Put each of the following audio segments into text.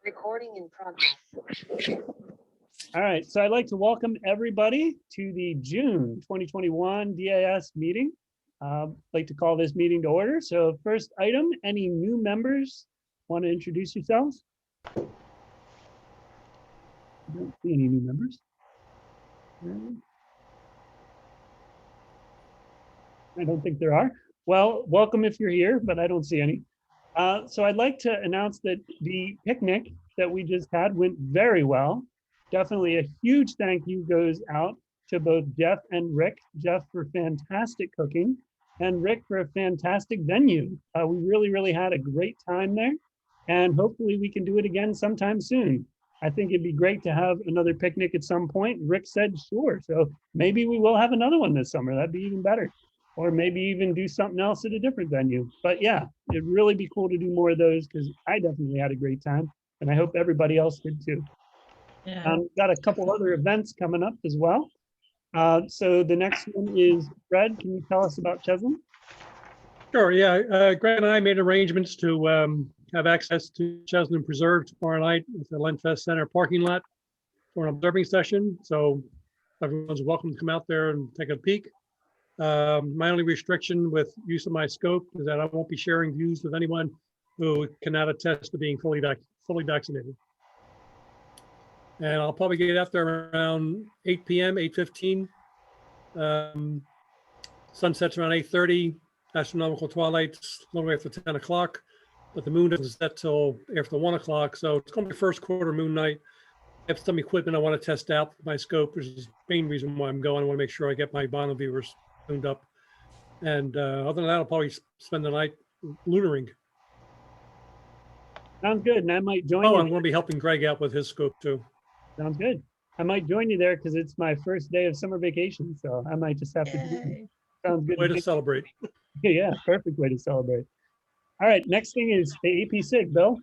Recording in progress. All right, so I'd like to welcome everybody to the June 2021 DAS meeting. I'd like to call this meeting to order. So first item, any new members want to introduce yourselves? I don't see any new members. I don't think there are. Well, welcome if you're here, but I don't see any. So I'd like to announce that the picnic that we just had went very well. Definitely a huge thank you goes out to both Jeff and Rick. Jeff for fantastic cooking and Rick for a fantastic venue. We really had a great time there, and hopefully we can do it again sometime soon. I think it'd be great to have another picnic at some point. Rick said sure, so maybe we will have another one this summer. That'd be even better. Or maybe even do something else at a different venue. But yeah, it'd really be cool to do more of those because I definitely had a great time and I hope everybody else did too. Yeah. Got a couple other events coming up as well. So the next one is Fred. Can you tell us about Cheslin? Sure, yeah. Greg and I made arrangements to have access to Cheslin Preserve tomorrow night at the Lenfest Center parking lot for an observing session. So everyone's welcome to come out there and take a peek. My only restriction with use of my scope is that I won't be sharing views with anyone who cannot attest to being fully vaccinated. And I'll probably get out there around 8 p.m., 8:15. Sunset's around 8:30. Astronomical twilight's a little after 10 o'clock, but the moon doesn't set till after 1 o'clock. So it's going to be first quarter moon night. I have some equipment I want to test out with my scope, which is the main reason why I'm going. I want to make sure I get my Bono viewers tuned up. And other than that, I'll probably spend the night lunaring. Sounds good. And I might join Oh, you. I'm going to be helping Greg out with his scope too. Sounds good. I might join you there because it's my first day of summer vacation. So I might just have to do it. Sounds good. Way to celebrate. Yeah, perfect way to celebrate. All right, next thing is the AP Sig, Bill.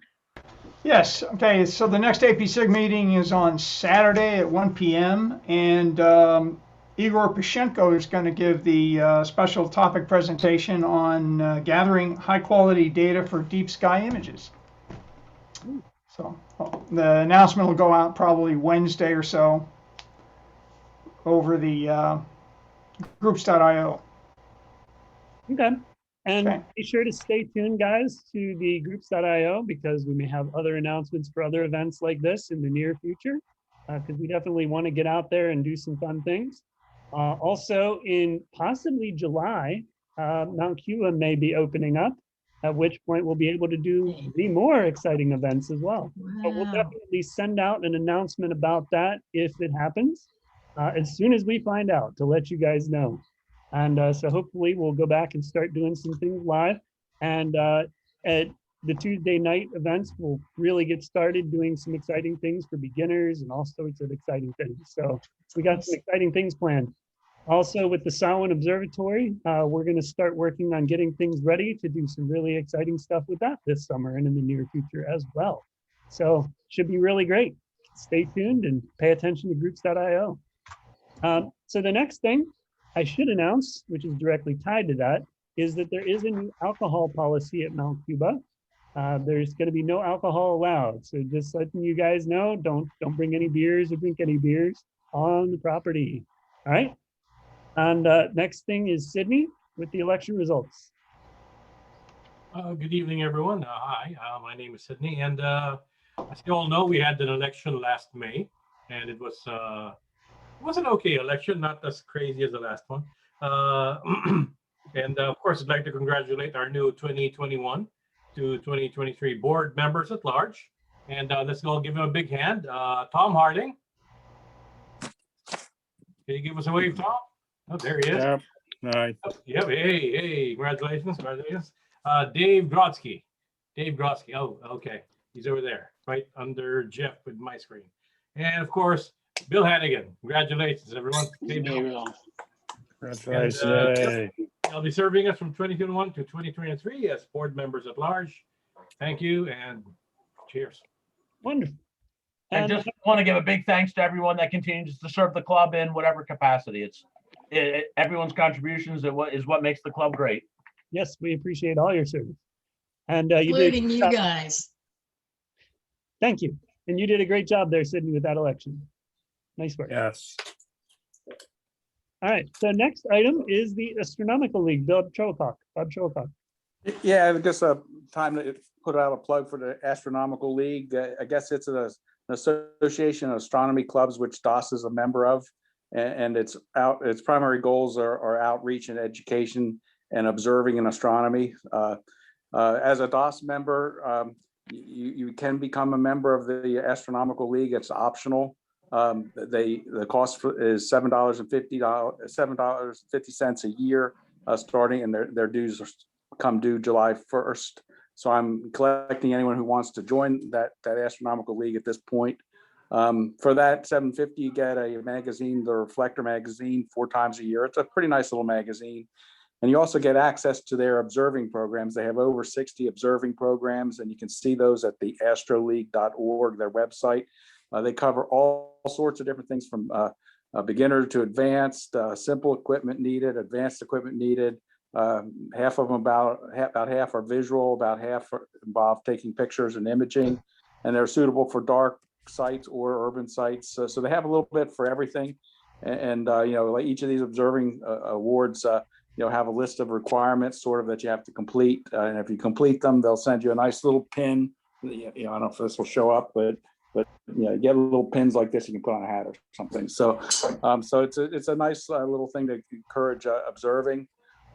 Yes, okay, so the next AP-SIG meeting is on Saturday at 1 p.m. and Igor Pashenko is going to give the special topic presentation on gathering high-quality data for deep sky images. So the announcement will go out probably Wednesday or so over the groups.io. Okay. And Okay. be sure to stay tuned, guys, to the groups.io because we may have other announcements for other events like this in the near future, because we definitely want to get out there and do some fun things. Also, in possibly July, Mount Cuba may be opening up, at which point we'll be able to do 3 more exciting events as well. But we'll Wow. definitely send out an announcement about that if it happens, as soon as we find out to let you guys know. And so hopefully we'll go back and start doing some things live. And at the Tuesday night events, we'll really get started doing some exciting things for beginners and all sorts of exciting things. So we got some exciting things planned. Also with the Samhain Observatory, we're going to start working on getting things ready to do some really exciting stuff with that this summer and in the near future as well. So should be really great. Stay tuned and pay attention to groups.io. So the next thing I should announce, which is directly tied to that, is that there is a new alcohol policy at Mount Cuba. There's going to be no alcohol allowed. So just letting you guys know, don't bring any beers or drink any beers on the property. All right. And next thing is Sydney with the election results. Good evening, everyone. Hi, my name is Sydney, and as you all know, we had an election last May, and it was an okay election, not as crazy as the last one. And of course, I'd like to congratulate our new 2021 to 2023 board members at large, and let's all give him a big hand. Tom Harding, can you give us a wave, Tom? Oh, there he is. Yep. All right. Yep. Hey, congratulations. Dave Grodsky. Oh, okay. He's over there, right under Jeff with my screen. And of course, Bill Hannigan. Congratulations, everyone. Hey, Bill. Congratulations. And, Yay. I'll be serving us from 2021 to 2023 as board members at large. Thank you and cheers. Wonderful. I And just want to give a big thanks to everyone that continues to serve the club in whatever capacity. Everyone's contributions is what makes the club great. yes, we appreciate all your service. And you did. Including you guys. Thank you. And you did a great job there, Sydney, with that election. Nice work. Yes. All right. So next item is the Astronomical League. Bob Chilcock. Yeah, I guess time to put out a plug for the Astronomical League. I guess it's an association of astronomy clubs, which DOS is a member of, and its primary goals are outreach and education and observing in astronomy. As a DOS member, you can become a member of the Astronomical League. It's optional. The cost is $7.50 a year, starting, and their dues come due July 1st. So I'm collecting anyone who wants to join that Astronomical League at this point. For that $7.50, you get a magazine, the Reflector magazine, 4 times a year. It's a pretty nice little magazine. And you also get access to their observing programs. They have over 60 observing programs, and you can see those at the astroleague.org, their website. They cover all sorts of different things, from beginner to advanced, simple equipment needed, advanced equipment needed. Half of them, about half are visual, about half involve taking pictures and imaging, and they're suitable for dark sites or urban sites. So they have a little bit for everything. And like each of these observing awards, have a list of requirements sort of that you have to complete. And if you complete them, they'll send you a nice little pin. I don't know if this will show up, but you get little pins like this you can put on a hat or something. So it's a nice little thing to encourage observing.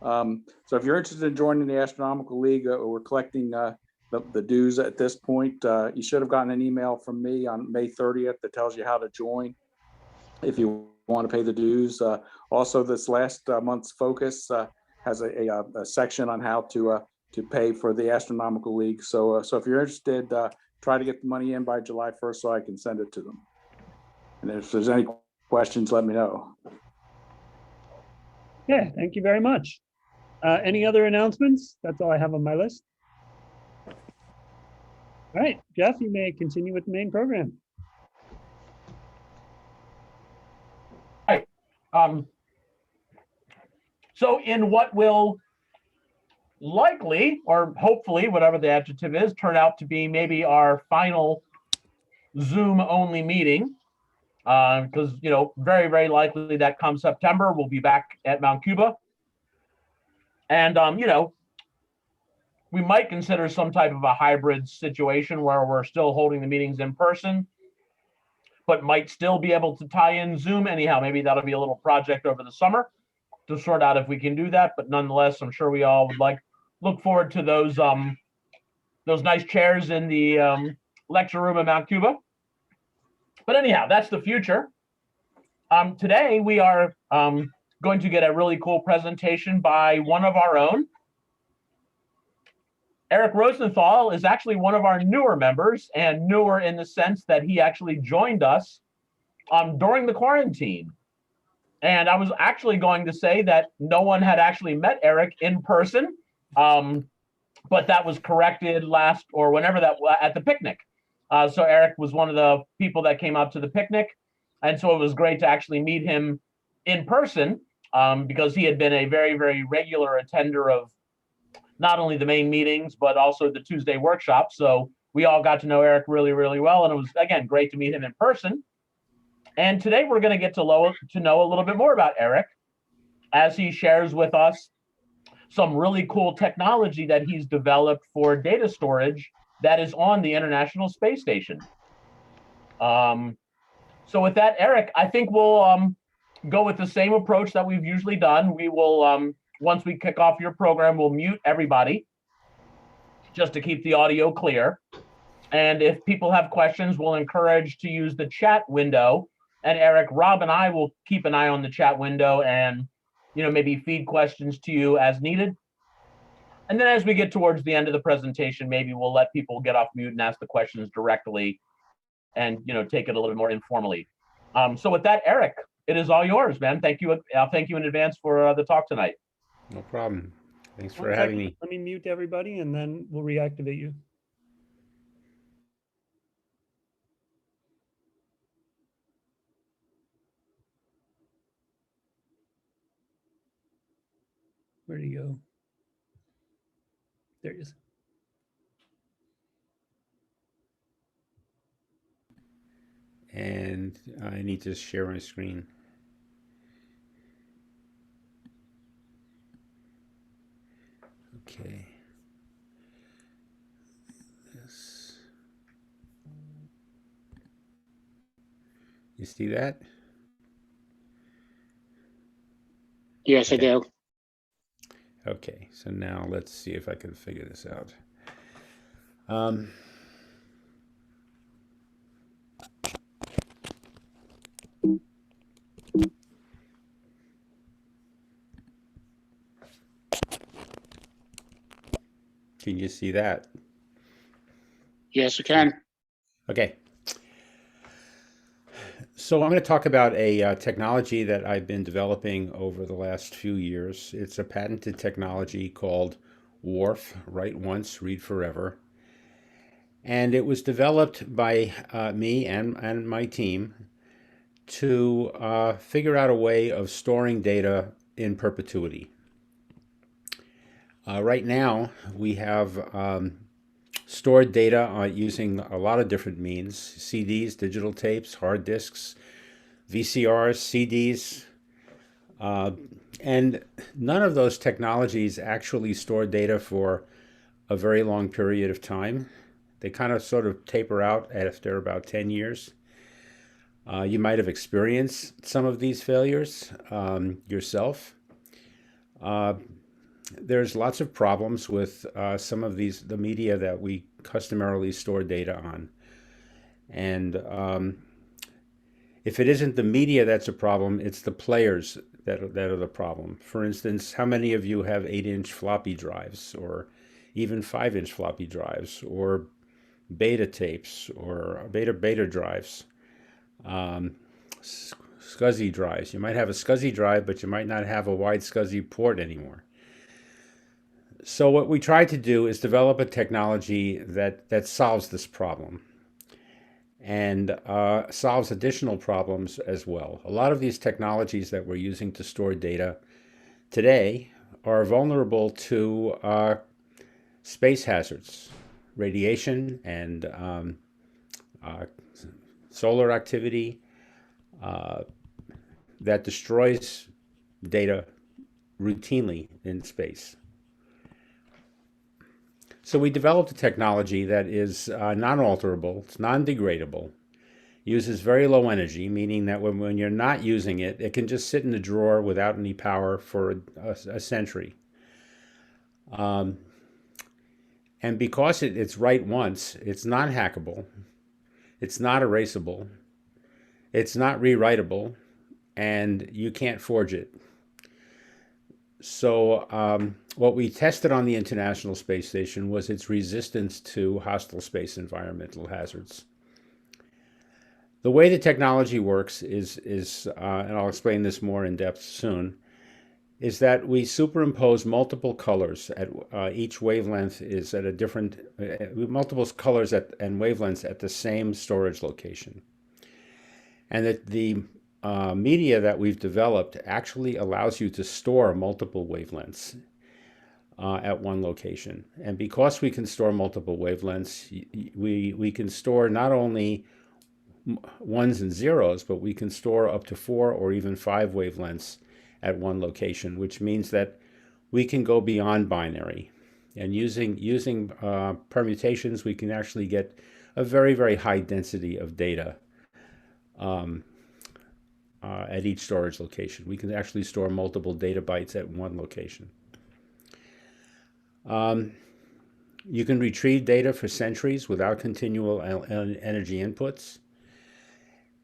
So if you're interested in joining the Astronomical League, we're collecting the dues at this point. You should have gotten an email from me on May 30th that tells you how to join if you want to pay the dues. Also, this last month's focus has a section on how to pay for the Astronomical League. So if you're interested, try to get the money in by July 1st so I can send it to them. And if there's any questions, let me know. Yeah, thank you very much. Any other announcements? That's all I have on my list. All right, Jeff, you may continue with the main program. So in what will likely, or hopefully, whatever the adjective is, turn out to be maybe our final Zoom only meeting, because very, very likely that come September we'll be back at Mount Cuba, and we might consider some type of a hybrid situation where we're still holding the meetings in person, but might still be able to tie in Zoom anyhow. Maybe that'll be a little project over the summer to sort out if we can do that. But nonetheless, I'm sure we all would look forward to those nice chairs in the lecture room at Mount Cuba. But anyhow, that's the future. Today we are going to get a really cool presentation by one of our own. Eric Rosenthal is actually one of our newer members, and newer in the sense that he actually joined us during the quarantine. And I was actually going to say that no one had actually met Eric in person, but that was corrected last or whenever that at the picnic. So Eric was one of the people that came up to the picnic. And so it was great to actually meet him in person, because he had been a very, very regular attender of not only the main meetings, but also the Tuesday workshops. So we all got to know Eric really, really well. And it was, again, great to meet him in person. And today we're going to get to know a little bit more about Eric as he shares with us some really cool technology that he's developed for data storage that is on the International Space Station. So with that, Eric, I think we'll go with the same approach that we've usually done. We will, once we kick off your program, we'll mute everybody just to keep the audio clear. And if people have questions, we'll encourage to use the chat window. And Eric, Rob, and I will keep an eye on the chat window and, maybe feed questions to you as needed. And then as we get towards the end of the presentation, maybe we'll let people get off mute and ask the questions directly and, take it a little bit more informally. So with that, Eric, it is all yours, man. Thank you. Thank you in advance for the talk tonight. No problem. Thanks for One having second. me. Let me mute everybody and then we'll reactivate you. Where'd he go? There he is. And I need to share my screen. Okay. This. You see that? Yes, I do. Okay, so now let's see if I can figure this out. Can you see that? Yes, I can. Okay. So I'm going to talk about a technology that I've been developing over the last few years. It's a patented technology called Worf, Write Once, Read Forever. And it was developed by me and my team to figure out a way of storing data in perpetuity. Right now, we have stored data using a lot of different means: CDs, digital tapes, hard disks, VCRs, CDs, and none of those technologies actually store data for a very long period of time. They kind of sort of taper out after about 10 years. You might have experienced some of these failures yourself. There's lots of problems with some of the media that we customarily store data on. And if it isn't the media that's a problem, it's the players that are the problem. For instance, how many of you have 8-inch floppy drives, or even 5-inch floppy drives, or beta tapes, or beta drives, SCSI drives? You might have a SCSI drive, but you might not have a wide SCSI port anymore. So what we tried to do is develop a technology that solves this problem and solves additional problems as well. A lot of these technologies that we're using to store data today are vulnerable to space hazards, radiation, and solar activity that destroys data routinely in space. So we developed a technology that is non-alterable, it's non-degradable, uses very low energy, meaning that when you're not using it, it can just sit in the drawer without any power for a century. And because it's write once, it's not hackable, it's not erasable, it's not rewritable, and you can't forge it. So what we tested on the International Space Station was its resistance to hostile space environmental hazards. The way the technology works is and I'll explain this more in depth soon, is that we superimpose multiple colors at each wavelength is at a different, multiple colors and wavelengths at the same storage location. And that the media that we've developed actually allows you to store multiple wavelengths at one location. And because we can store multiple wavelengths, we can store not only ones and zeros, but we can store up to 4 or even 5 wavelengths at one location, which means that we can go beyond binary. And using permutations, we can actually get a very, very high density of data at each storage location. We can actually store multiple data bytes at one location. You can retrieve data for centuries without continual energy inputs,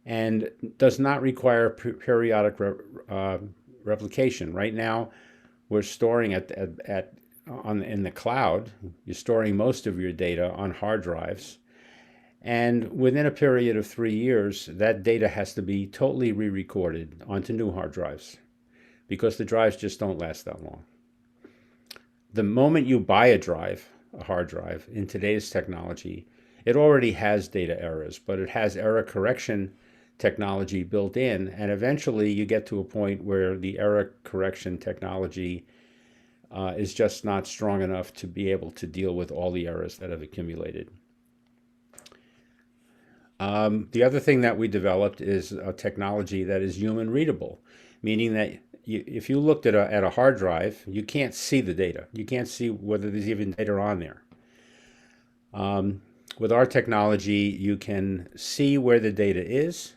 and does not require periodic replication. Right now, we're storing in the cloud. You're storing most of your data on hard drives. And within a period of 3 years, that data has to be totally re-recorded onto new hard drives because the drives just don't last that long. The moment you buy a hard drive, in today's technology, it already has data errors, but it has error correction technology built in, and eventually you get to a point where the error correction technology is just not strong enough to be able to deal with all the errors that have accumulated. The other thing that we developed is a technology that is human readable, meaning that if you looked at a hard drive, you can't see the data. You can't see whether there's even data on there. With our technology, you can see where the data is,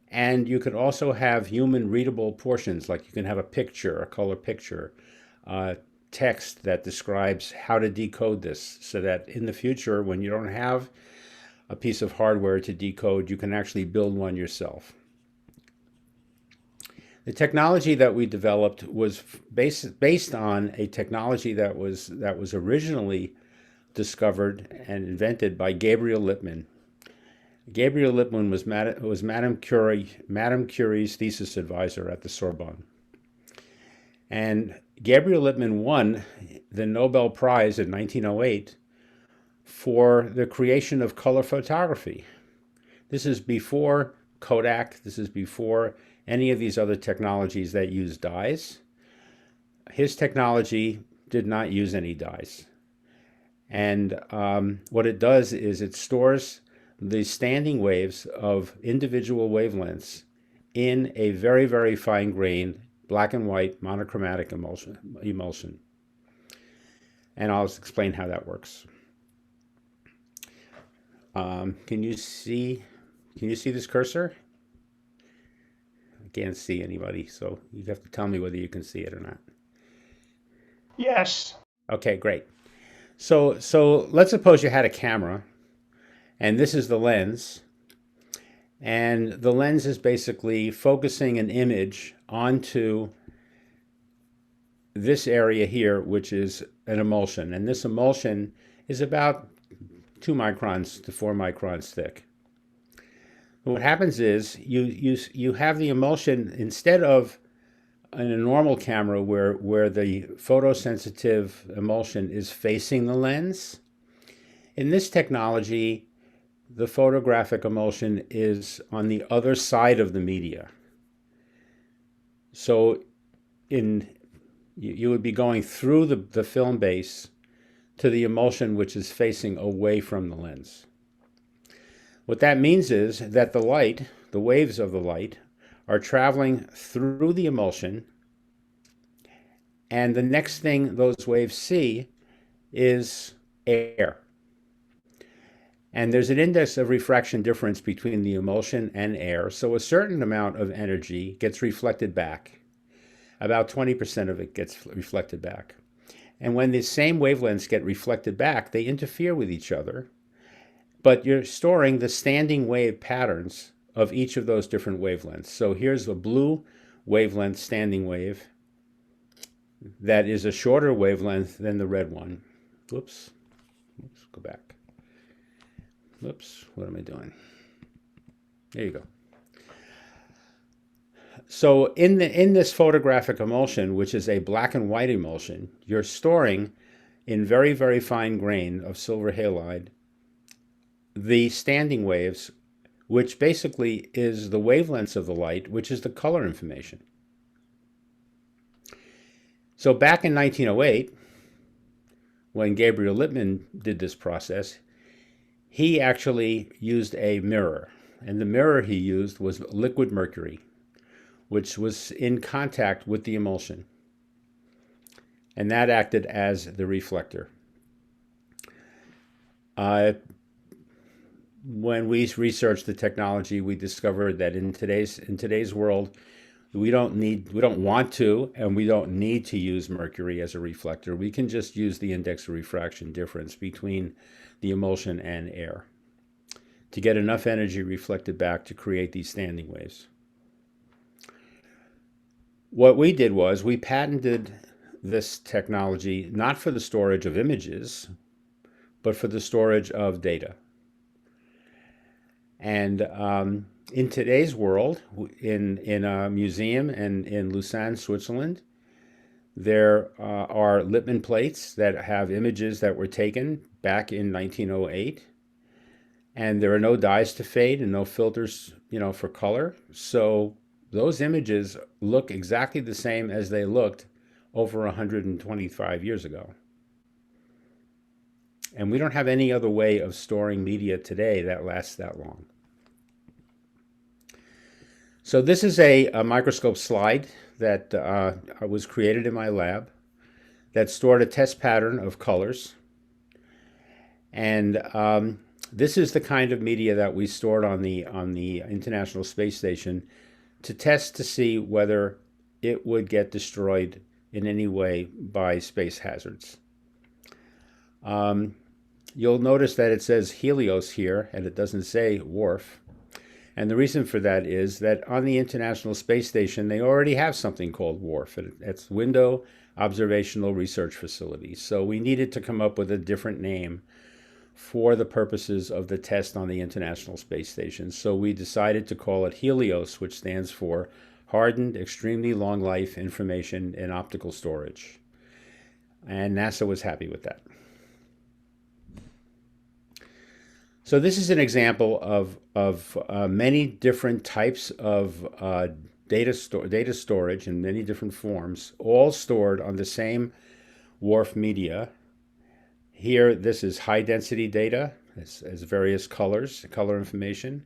and you can also have human readable portions, like you can have a picture, a color picture, text that describes how to decode this, so that in the future, when you don't have a piece of hardware to decode, you can actually build one yourself. The technology that we developed was based on a technology that was originally discovered and invented by Gabriel Lippmann. Gabriel Lippmann was Madame Curie's thesis advisor at the Sorbonne. And Gabriel Lippmann won the Nobel Prize in 1908 for the creation of color photography. This is before Kodak. This is before any of these other technologies that use dyes. His technology did not use any dyes. And what it does is it stores the standing waves of individual wavelengths in a very, very fine grain, black and white monochromatic emulsion. And I'll explain how that works. Can you see this cursor? I can't see anybody, so you have to tell me whether you can see it or not. Yes. Okay, great. So let's suppose you had a camera, and this is the lens, and the lens is basically focusing an image onto this area here, which is an emulsion, and this emulsion is about 2 microns to 4 microns thick. What happens is you have the emulsion, instead of in a normal camera where the photosensitive emulsion is facing the lens. In this technology, the photographic emulsion is on the other side of the media. So you would be going through the film base to the emulsion which is facing away from the lens. What that means is that the light, the waves of the light, are traveling through the emulsion, and the next thing those waves see is air. And there's an index of refraction difference between the emulsion and air, so a certain amount of energy gets reflected back. About 20% of it gets reflected back. And when the same wavelengths get reflected back, they interfere with each other, but you're storing the standing wave patterns of each of those different wavelengths. So here's a blue wavelength standing wave that is a shorter wavelength than the red one. Whoops. Let's go back. Whoops, what am I doing? There you go. So in this photographic emulsion, which is a black and white emulsion, you're storing in very, very fine grain of silver halide the standing waves, which basically is the wavelengths of the light, which is the color information. So back in 1908, when Gabriel Lippmann did this process, he actually used a mirror, and the mirror he used was liquid mercury, which was in contact with the emulsion, and that acted as the reflector. When we researched the technology, we discovered that in today's world, we don't want to, and we don't need to use mercury as a reflector. We can just use the index of refraction difference between the emulsion and air to get enough energy reflected back to create these standing waves. What we did was we patented this technology not for the storage of images, but for the storage of data. And in today's world, in a museum in Lausanne, Switzerland, there are Lippmann plates that have images that were taken back in 1908, and there are no dyes to fade and no filters, for color. So those images look exactly the same as they looked over 125 years ago. And we don't have any other way of storing media today that lasts that long. So this is a microscope slide that was created in my lab that stored a test pattern of colors. And this is the kind of media that we stored on the International Space Station to test to see whether it would get destroyed in any way by space hazards. You'll notice that it says HELIOS here, and it doesn't say Worf. And the reason for that is that on the International Space Station, they already have something called Worf. It's Window Observational Research Facility. So we needed to come up with a different name for the purposes of the test on the International Space Station. So we decided to call it HELIOS, which stands for Hardened Extremely Long Life Information and Optical Storage. And NASA was happy with that. So this is an example of many different types of data storage in many different forms, all stored on the same Worf media. Here, this is high density data as various colors, color information.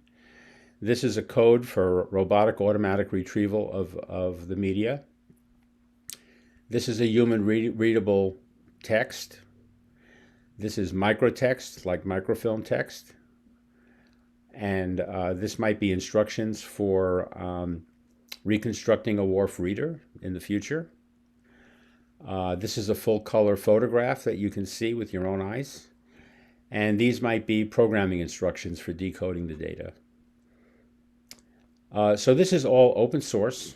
This is a code for robotic automatic retrieval of the media. This is a human readable text. This is microtext, like microfilm text. And this might be instructions for reconstructing a Worf reader in the future. This is a full color photograph that you can see with your own eyes. And these might be programming instructions for decoding the data. So this is all open source.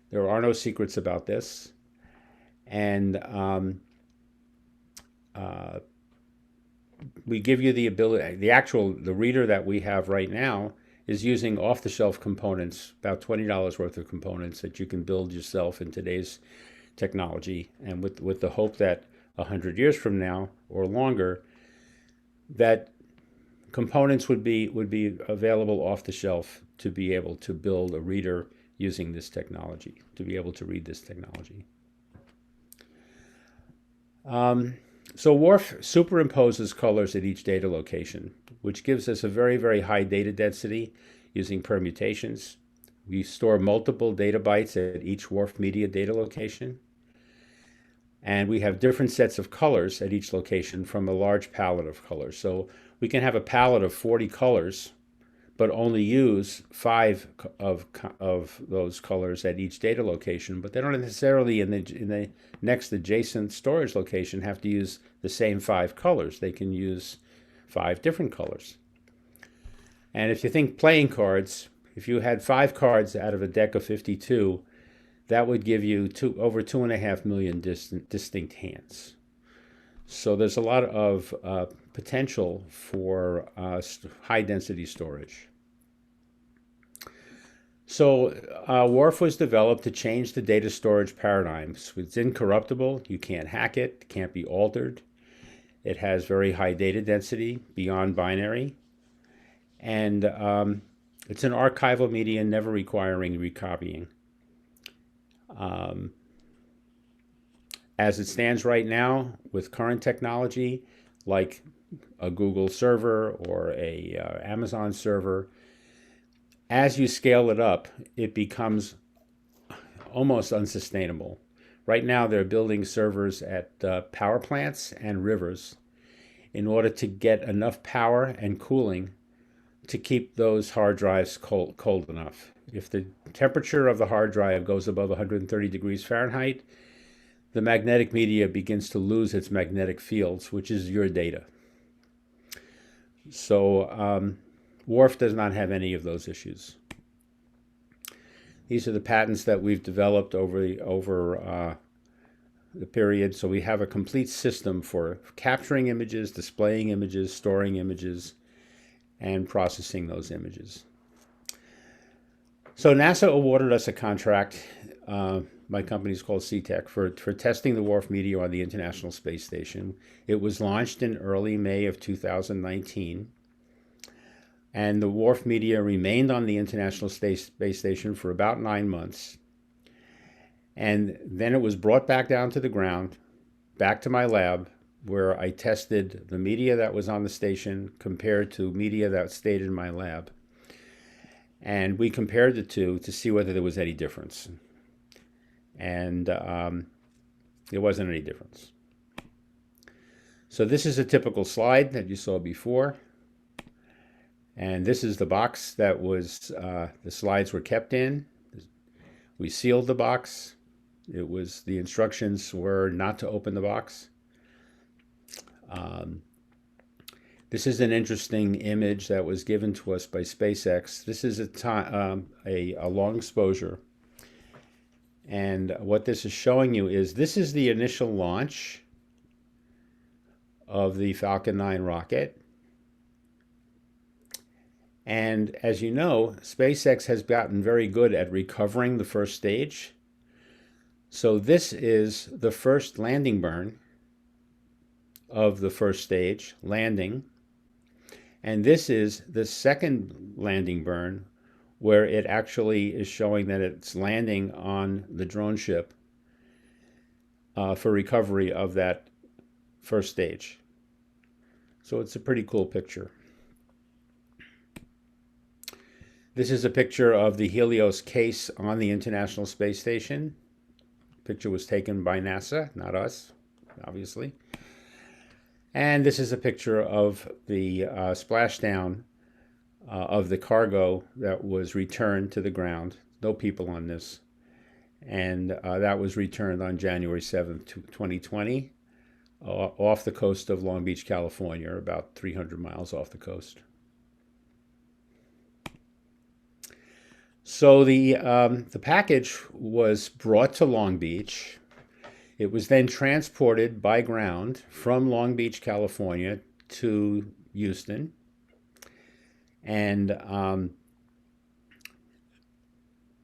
There are no secrets about this. And we give you the ability, the reader that we have right now is using off-the-shelf components, about $20 worth of components that you can build yourself in today's technology, and with the hope that 100 years from now or longer, that components would be available off the shelf to be able to build a reader using this technology, to be able to read this technology. So Worf superimposes colors at each data location, which gives us a very, very high data density using permutations. We store multiple data bytes at each Worf media data location. And we have different sets of colors at each location from a large palette of colors. So we can have a palette of 40 colors, but only use 5 of those colors at each data location. But they don't necessarily in the next adjacent storage location have to use the same 5 colors. They can use 5 different colors. And if you think playing cards, if you had 5 cards out of a deck of 52, that would give you over 2.5 million distinct hands. So there's a lot of potential for high density storage. So Worf was developed to change the data storage paradigms. It's incorruptible. You can't hack it. It can't be altered. It has very high data density beyond binary. And it's an archival media never requiring recopying. As it stands right now with current technology, like a Google server or a Amazon server, as you scale it up, it becomes almost unsustainable. Right now, they're building servers at power plants and rivers in order to get enough power and cooling to keep those hard drives cold enough. If the temperature of the hard drive goes above 130 degrees Fahrenheit, the magnetic media begins to lose its magnetic fields, which is your data. So Worf does not have any of those issues. These are the patents that we've developed over the period. So we have a complete system for capturing images, displaying images, storing images, and processing those images. So NASA awarded us a contract, my company is called CTech, for testing the Worf media on the International Space Station. It was launched in early May of 2019. And the Worf media remained on the International Space Station for about 9 months. And then it was brought back down to the ground, back to my lab, where I tested the media that was on the station compared to media that stayed in my lab. And we compared the two to see whether there was any difference. And there wasn't any difference. So this is a typical slide that you saw before. And this is the box that was, the slides were kept in. We sealed the box. The instructions were not to open the box. This is an interesting image that was given to us by SpaceX. This is a long exposure. And what this is showing you is this is the initial launch of the Falcon 9 rocket. And as you know, SpaceX has gotten very good at recovering the first stage. So this is the first landing burn of the first stage, landing. And this is the second landing burn, where it actually is showing that it's landing on the drone ship for recovery of that first stage. So it's a pretty cool picture. This is a picture of the Helios case on the International Space Station. The picture was taken by NASA, not us, obviously. And this is a picture of the splashdown of the cargo that was returned to the ground. No people on this. And that was returned on January 7th, 2020, off the coast of Long Beach, California, about 300 miles off the coast. So the package was brought to Long Beach. It was then transported by ground from Long Beach, California to Houston. And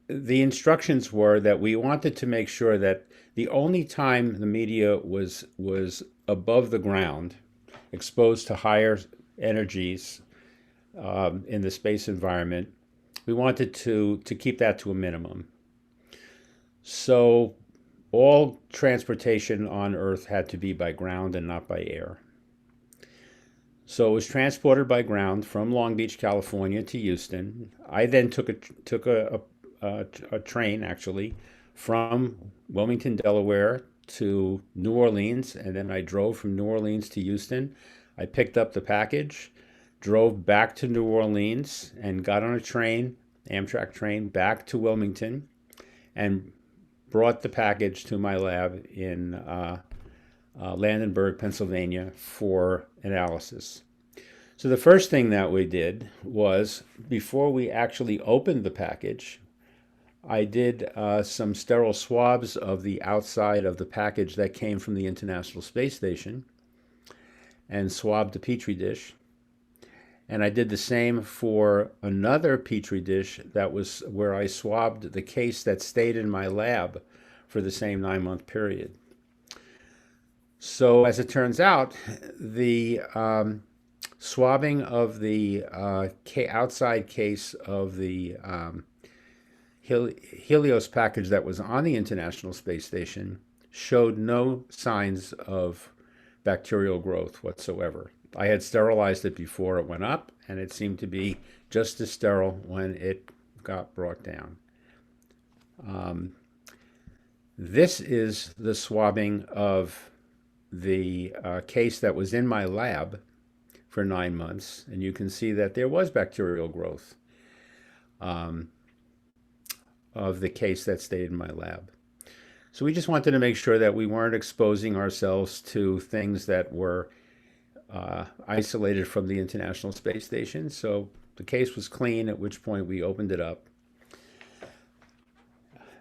the instructions were that we wanted to make sure that the only time the media was above the ground, exposed to higher energies in the space environment, we wanted to keep that to a minimum. So all transportation on Earth had to be by ground and not by air. So it was transported by ground from Long Beach, California to Houston. I then took a train, actually, from Wilmington, Delaware to New Orleans, and then I drove from New Orleans to Houston. I picked up the package, drove back to New Orleans, and got on a train, Amtrak train, back to Wilmington, and brought the package to my lab in Landenberg, Pennsylvania, for analysis. So the first thing that we did was, before we actually opened the package, I did some sterile swabs of the outside of the package that came from the International Space Station and swabbed the Petri dish. And I did the same for another Petri dish that was where I swabbed the case that stayed in my lab for the same 9-month period. So as it turns out, the swabbing of the outside case of the Helios package that was on the International Space Station showed no signs of bacterial growth whatsoever. I had sterilized it before it went up, and it seemed to be just as sterile when it got brought down. This is the swabbing of the case that was in my lab for 9 months, and you can see that there was bacterial growth of the case that stayed in my lab. So we just wanted to make sure that we weren't exposing ourselves to things that were isolated from the International Space Station. So the case was clean, at which point we opened it up.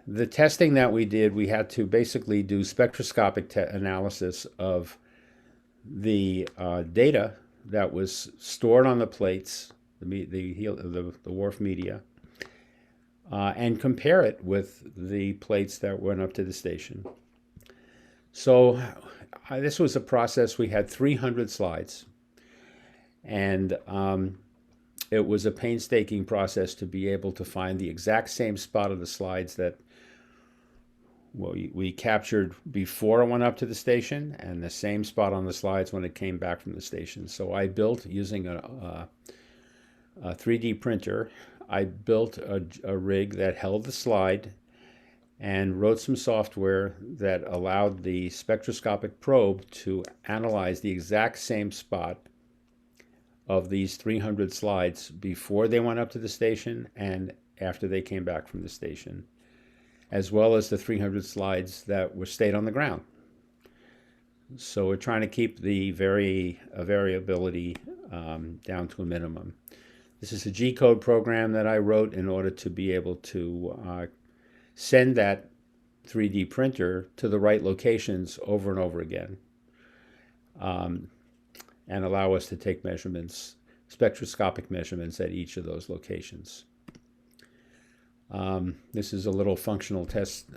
The testing that we did, we had to basically do spectroscopic analysis of the data that was stored on the plates, the Worf media, and compare it with the plates that went up to the station. So this was a process. We had 300 slides, and it was a painstaking process to be able to find the exact same spot of the slides that we captured before it went up to the station, and the same spot on the slides when it came back from the station. So I built, using a 3D printer, I built a rig that held the slide and wrote some software that allowed the spectroscopic probe to analyze the exact same spot of these 300 slides before they went up to the station and after they came back from the station, as well as the 300 slides that were stayed on the ground. So we're trying to keep the variability down to a minimum. This is a G-code program that I wrote in order to be able to send that 3D printer to the right locations over and over again, and allow us to take measurements, spectroscopic measurements at each of those locations. This is a little functional test,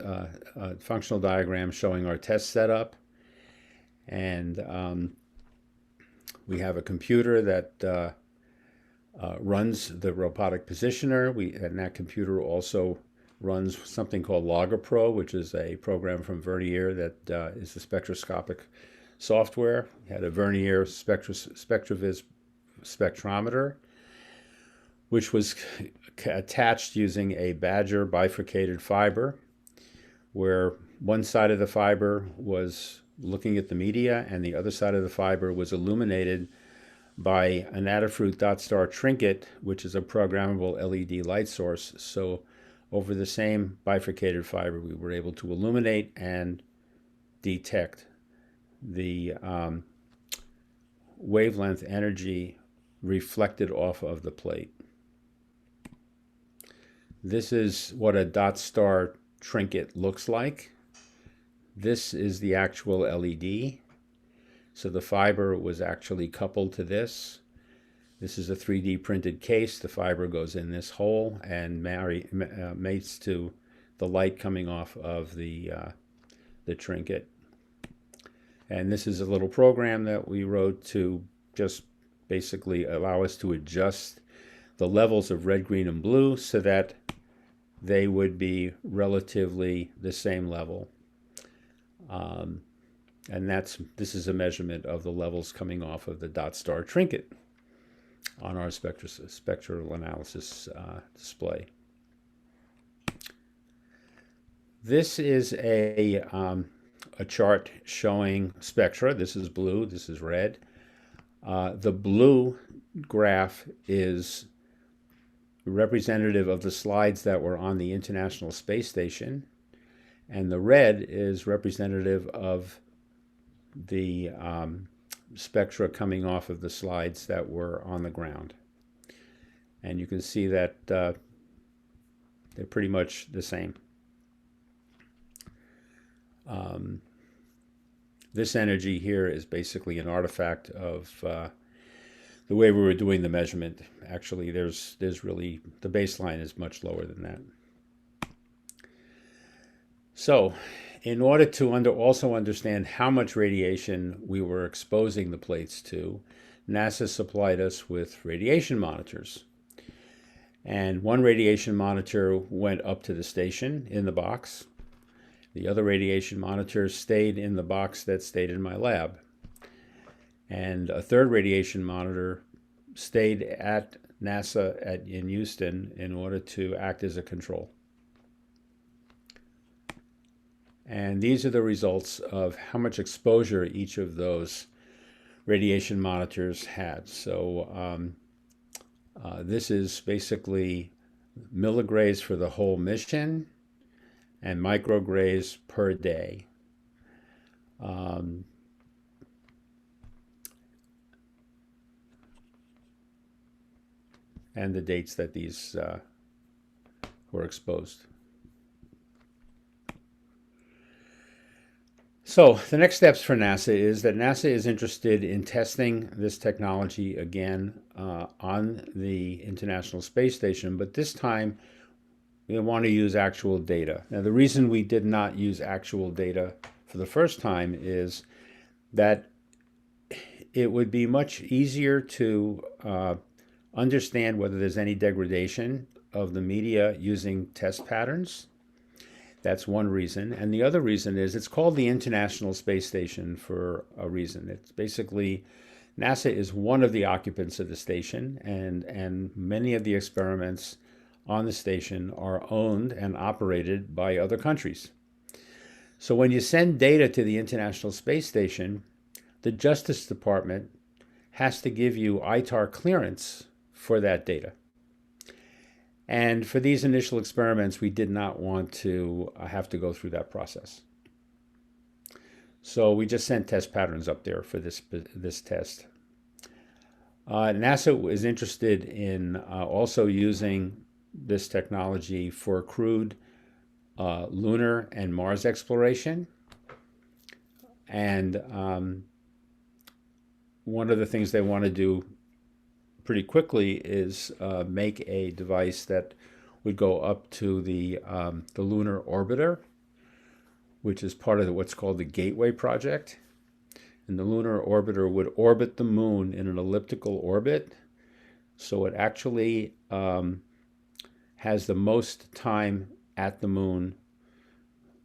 functional diagram showing our test setup. And we have a computer that runs the robotic positioner. And that computer also runs something called LoggerPro, which is a program from Vernier that is a spectroscopic software. We had a Vernier Spectrovis spectrometer, which was attached using a Badger bifurcated fiber, where one side of the fiber was looking at the media and the other side of the fiber was illuminated by an Adafruit Dotstar Trinket, which is a programmable LED light source. So over the same bifurcated fiber, we were able to illuminate and detect the wavelength energy reflected off of the plate. This is what a Dotstar Trinket looks like. This is the actual LED. So the fiber was actually coupled to this. This is a 3D printed case. The fiber goes in this hole and mates to the light coming off of the trinket. And this is a little program that we wrote to just basically allow us to adjust the levels of red, green, and blue so that they would be relatively the same level. And this is a measurement of the levels coming off of the Dotstar Trinket on our spectral analysis display. This is a chart showing spectra. This is blue, this is red. The blue graph is representative of the slides that were on the International Space Station, and the red is representative of the spectra coming off of the slides that were on the ground. And you can see that they're pretty much the same. This energy here is basically an artifact of the way we were doing the measurement. Actually, there's really, the baseline is much lower than that. So, in order to also understand how much radiation we were exposing the plates to, NASA supplied us with radiation monitors. And one radiation monitor went up to the station in the box. The other radiation monitor stayed in the box that stayed in my lab. And a third radiation monitor stayed at NASA in Houston in order to act as a control. And these are the results of how much exposure each of those radiation monitors had. So this is basically milligrays for the whole mission and micrograys per day. And the dates that these were exposed. So the next steps for NASA is that NASA is interested in testing this technology again on the International Space Station, but this time we want to use actual data. Now the reason we did not use actual data for the first time is that it would be much easier to understand whether there's any degradation of the media using test patterns. That's one reason. And the other reason is it's called the International Space Station for a reason. It's basically, NASA is one of the occupants of the station, and many of the experiments on the station are owned and operated by other countries. So when you send data to the International Space Station, the Justice Department has to give you ITAR clearance for that data. And for these initial experiments, we did not want to have to go through that process. So we just sent test patterns up there for this test. NASA is interested in also using this technology for crewed lunar and Mars exploration. And one of the things they want to do pretty quickly is make a device that would go up to the lunar orbiter, which is part of what's called the Gateway project. And the lunar orbiter would orbit the moon in an elliptical orbit. So it actually has the most time at the moon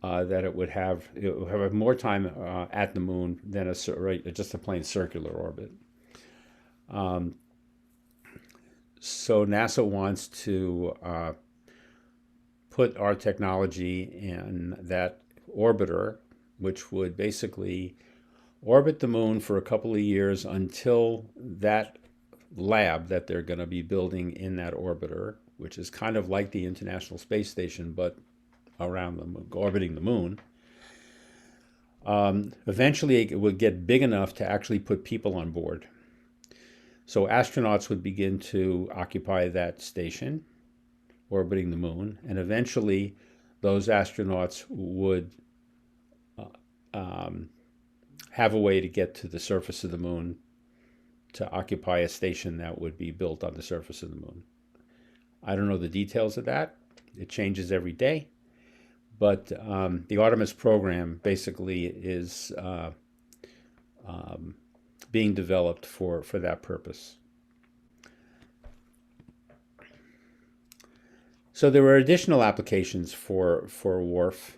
that it would have. It would have more time at the moon than just a plain circular orbit. So NASA wants to put our technology in that orbiter, which would basically orbit the moon for a couple of years until that lab that they're going to be building in that orbiter, which is kind of like the International Space Station, but around the moon, orbiting the moon. Eventually, it would get big enough to actually put people on board. So astronauts would begin to occupy that station, orbiting the moon, and eventually those astronauts would have a way to get to the surface of the moon to occupy a station that would be built on the surface of the moon. I don't know the details of that. It changes every day. But the Artemis program basically is being developed for that purpose. So there were additional applications for Worf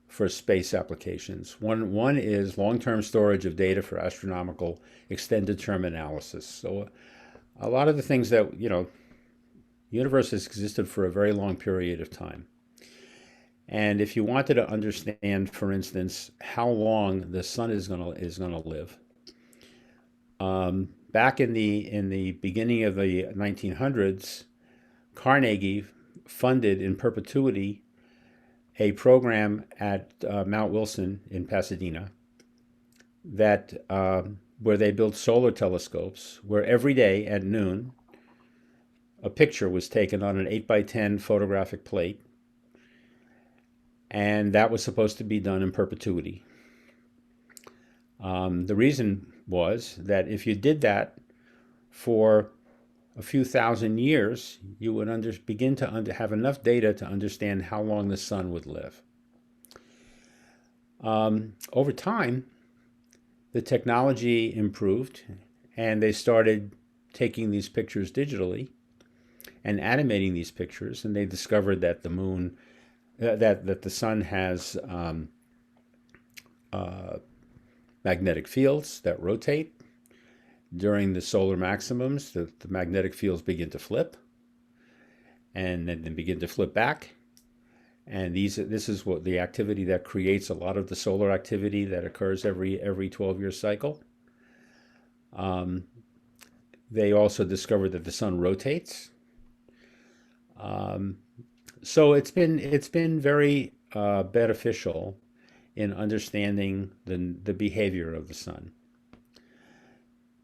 for space applications. One is long-term storage of data for astronomical extended term analysis. So a lot of the things that, the universe has existed for a very long period of time. And if you wanted to understand, for instance, how long the sun is going to live, back in the beginning of the 1900s, Carnegie funded in perpetuity a program at Mount Wilson in Pasadena that where they built solar telescopes, where every day at noon a picture was taken on an 8x10 photographic plate. And that was supposed to be done in perpetuity. The reason was that if you did that for a few thousand years, you would begin to have enough data to understand how long the sun would live. Over time, the technology improved, and they started taking these pictures digitally and animating these pictures, and they discovered that the moon that the sun has magnetic fields that rotate. During the solar maximums, the magnetic fields begin to flip, and then begin to flip back. And this is what the activity that creates a lot of the solar activity that occurs every 12-year cycle. They also discovered that the sun rotates. So it's been very beneficial in understanding the behavior of the sun.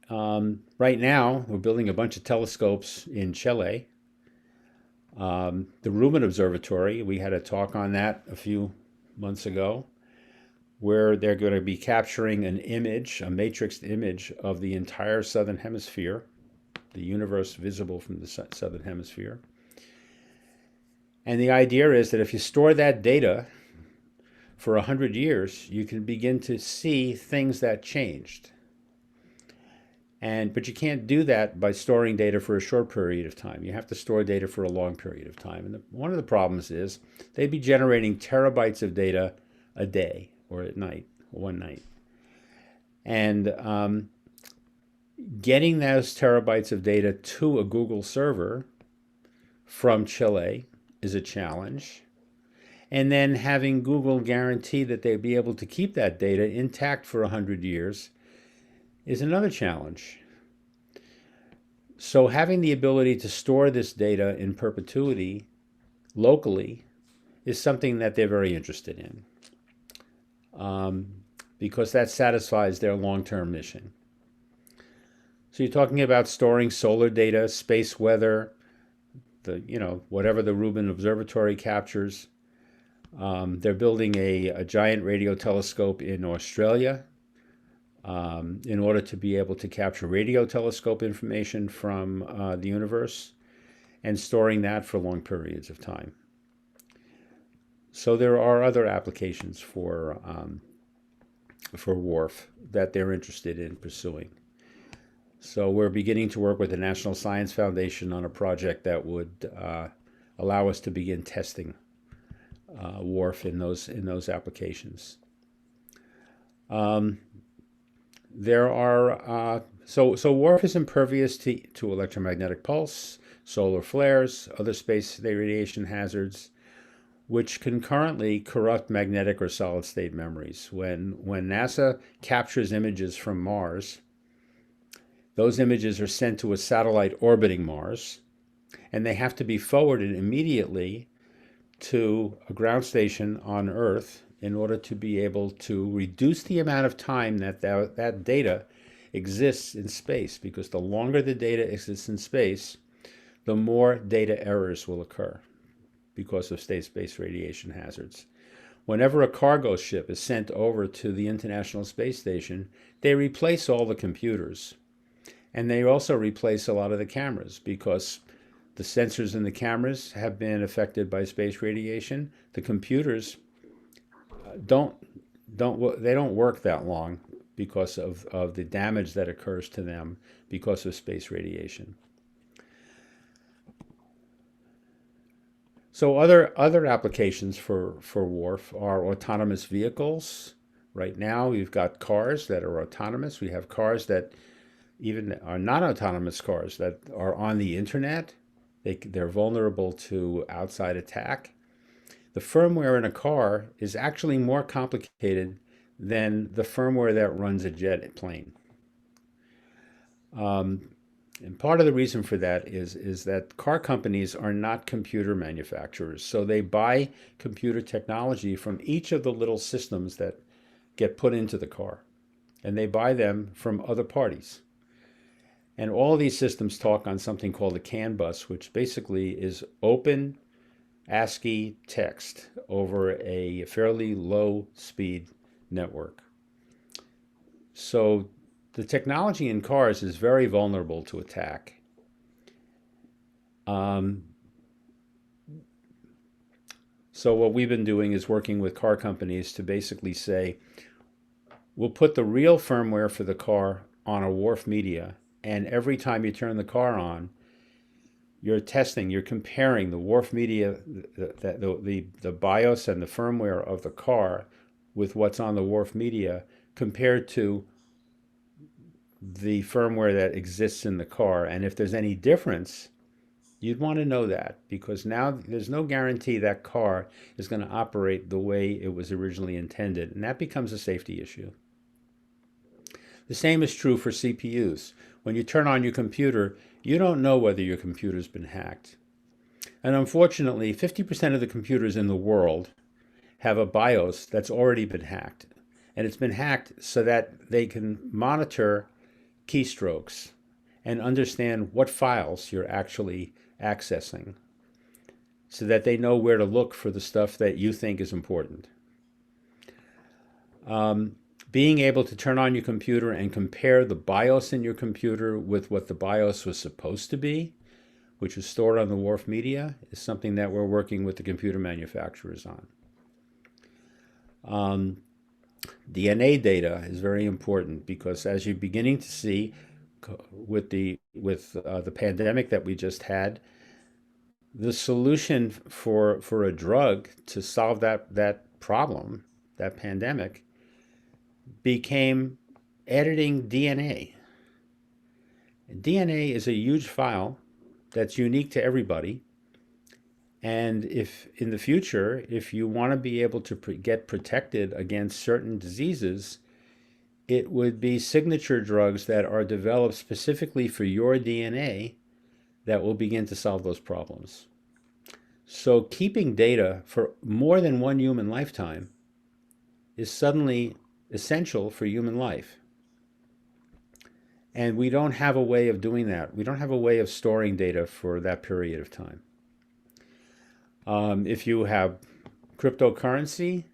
Right now, we're building a bunch of telescopes in Chile. The Rubin Observatory, we had a talk on that a few months ago, where they're going to be capturing an image, a matrixed image of the entire southern hemisphere, the universe visible from the southern hemisphere. And the idea is that if you store that data for 100 years, you can begin to see things that changed. But you can't do that by storing data for a short period of time. You have to store data for a long period of time. And one of the problems is they'd be generating terabytes of data a day or at night, one night. And getting those terabytes of data to a Google server from Chile is a challenge. And then having Google guarantee that they'd be able to keep that data intact for 100 years is another challenge. So having the ability to store this data in perpetuity locally is something that they're very interested in, because that satisfies their long-term mission. So you're talking about storing solar data, space weather, whatever the Rubin Observatory captures. They're building a giant radio telescope in Australia in order to be able to capture radio telescope information from the universe and storing that for long periods of time. So there are other applications for Worf that they're interested in pursuing. So we're beginning to work with the National Science Foundation on a project that would allow us to begin testing Worf in those applications. There are so Worf is impervious to electromagnetic pulse, solar flares, other space radiation hazards, which can currently corrupt magnetic or solid state memories. When NASA captures images from Mars, those images are sent to a satellite orbiting Mars, and they have to be forwarded immediately to a ground station on Earth in order to be able to reduce the amount of time that data exists in space, because the longer the data exists in space, the more data errors will occur because of space radiation hazards. Whenever a cargo ship is sent over to the International Space Station, they replace all the computers. And they also replace a lot of the cameras, because the sensors in the cameras have been affected by space radiation. The computers don't work that long because of the damage that occurs to them because of space radiation. So other applications for Worf are autonomous vehicles. Right now, we've got cars that are autonomous. We have cars that even are not autonomous cars that are on the internet. They're vulnerable to outside attack. The firmware in a car is actually more complicated than the firmware that runs a jet plane. And part of the reason for that is that car companies are not computer manufacturers. So they buy computer technology from each of the little systems that get put into the car. And they buy them from other parties. And all these systems talk on something called a CAN bus, which basically is open ASCII text over a fairly low speed network. So the technology in cars is very vulnerable to attack. So what we've been doing is working with car companies to basically say, we'll put the real firmware for the car on a Worf media, and every time you turn the car on, you're comparing the Worf media, the BIOS and the firmware of the car with what's on the Worf media compared to the firmware that exists in the car. And if there's any difference, you'd want to know that, because now there's no guarantee that car is going to operate the way it was originally intended, and that becomes a safety issue. The same is true for CPUs. When you turn on your computer, you don't know whether your computer's been hacked. And unfortunately, 50% of the computers in the world have a BIOS that's already been hacked. And it's been hacked so that they can monitor keystrokes and understand what files you're actually accessing, so that they know where to look for the stuff that you think is important. Being able to turn on your computer and compare the BIOS in your computer with what the BIOS was supposed to be, which was stored on the Worf media, is something that we're working with the computer manufacturers on. DNA data is very important, because as you're beginning to see with the pandemic that we just had, the solution for a drug to solve that problem, that pandemic, became editing DNA. DNA is a huge file that's unique to everybody, And if in the future, if you want to be able to get protected against certain diseases, it would be signature drugs that are developed specifically for your DNA that will begin to solve those problems. So keeping data for more than one human lifetime is suddenly essential for human life. And we don't have a way of doing that. We don't have a way of storing data for that period of time. If you have cryptocurrency,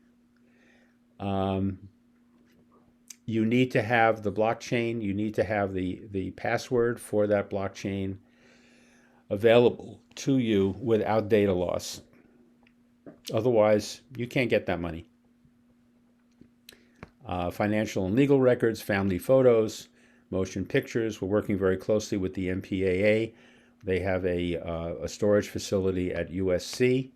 you need to have the blockchain, you need to have the password for that blockchain available to you without data loss. Otherwise, you can't get that money. Financial and legal records, family photos, motion pictures. We're working very closely with the MPAA. They have a storage facility at USC,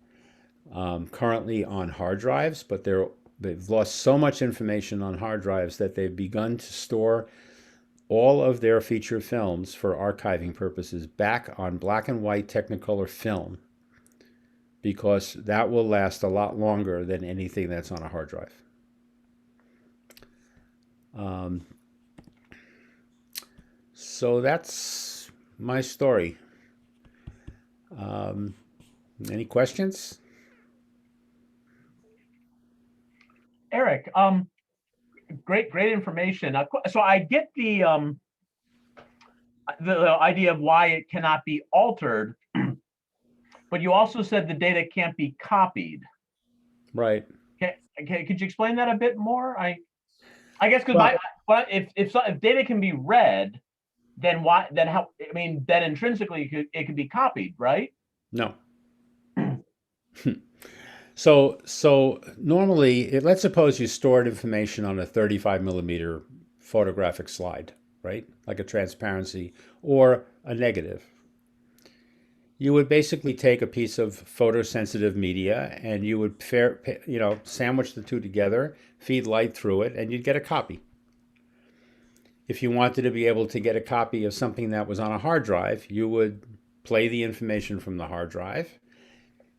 currently on hard drives, but they've lost so much information on hard drives that they've begun to store all of their feature films for archiving purposes back on black and white Technicolor film, because that will last a lot longer than anything that's on a hard drive. So that's my story. Any questions? Eric, great information. So I get the idea of why it cannot be altered, but you also said the data can't be copied. Right. Could you explain that a bit more? I guess because if data can be read, then then intrinsically it could be copied, right? No. So normally, let's suppose you stored information on a 35 millimeter photographic slide, right? Like a transparency or a negative. You would basically take a piece of photosensitive media and you would sandwich the two together, feed light through it, and you'd get a copy. If you wanted to be able to get a copy of something that was on a hard drive, you would play the information from the hard drive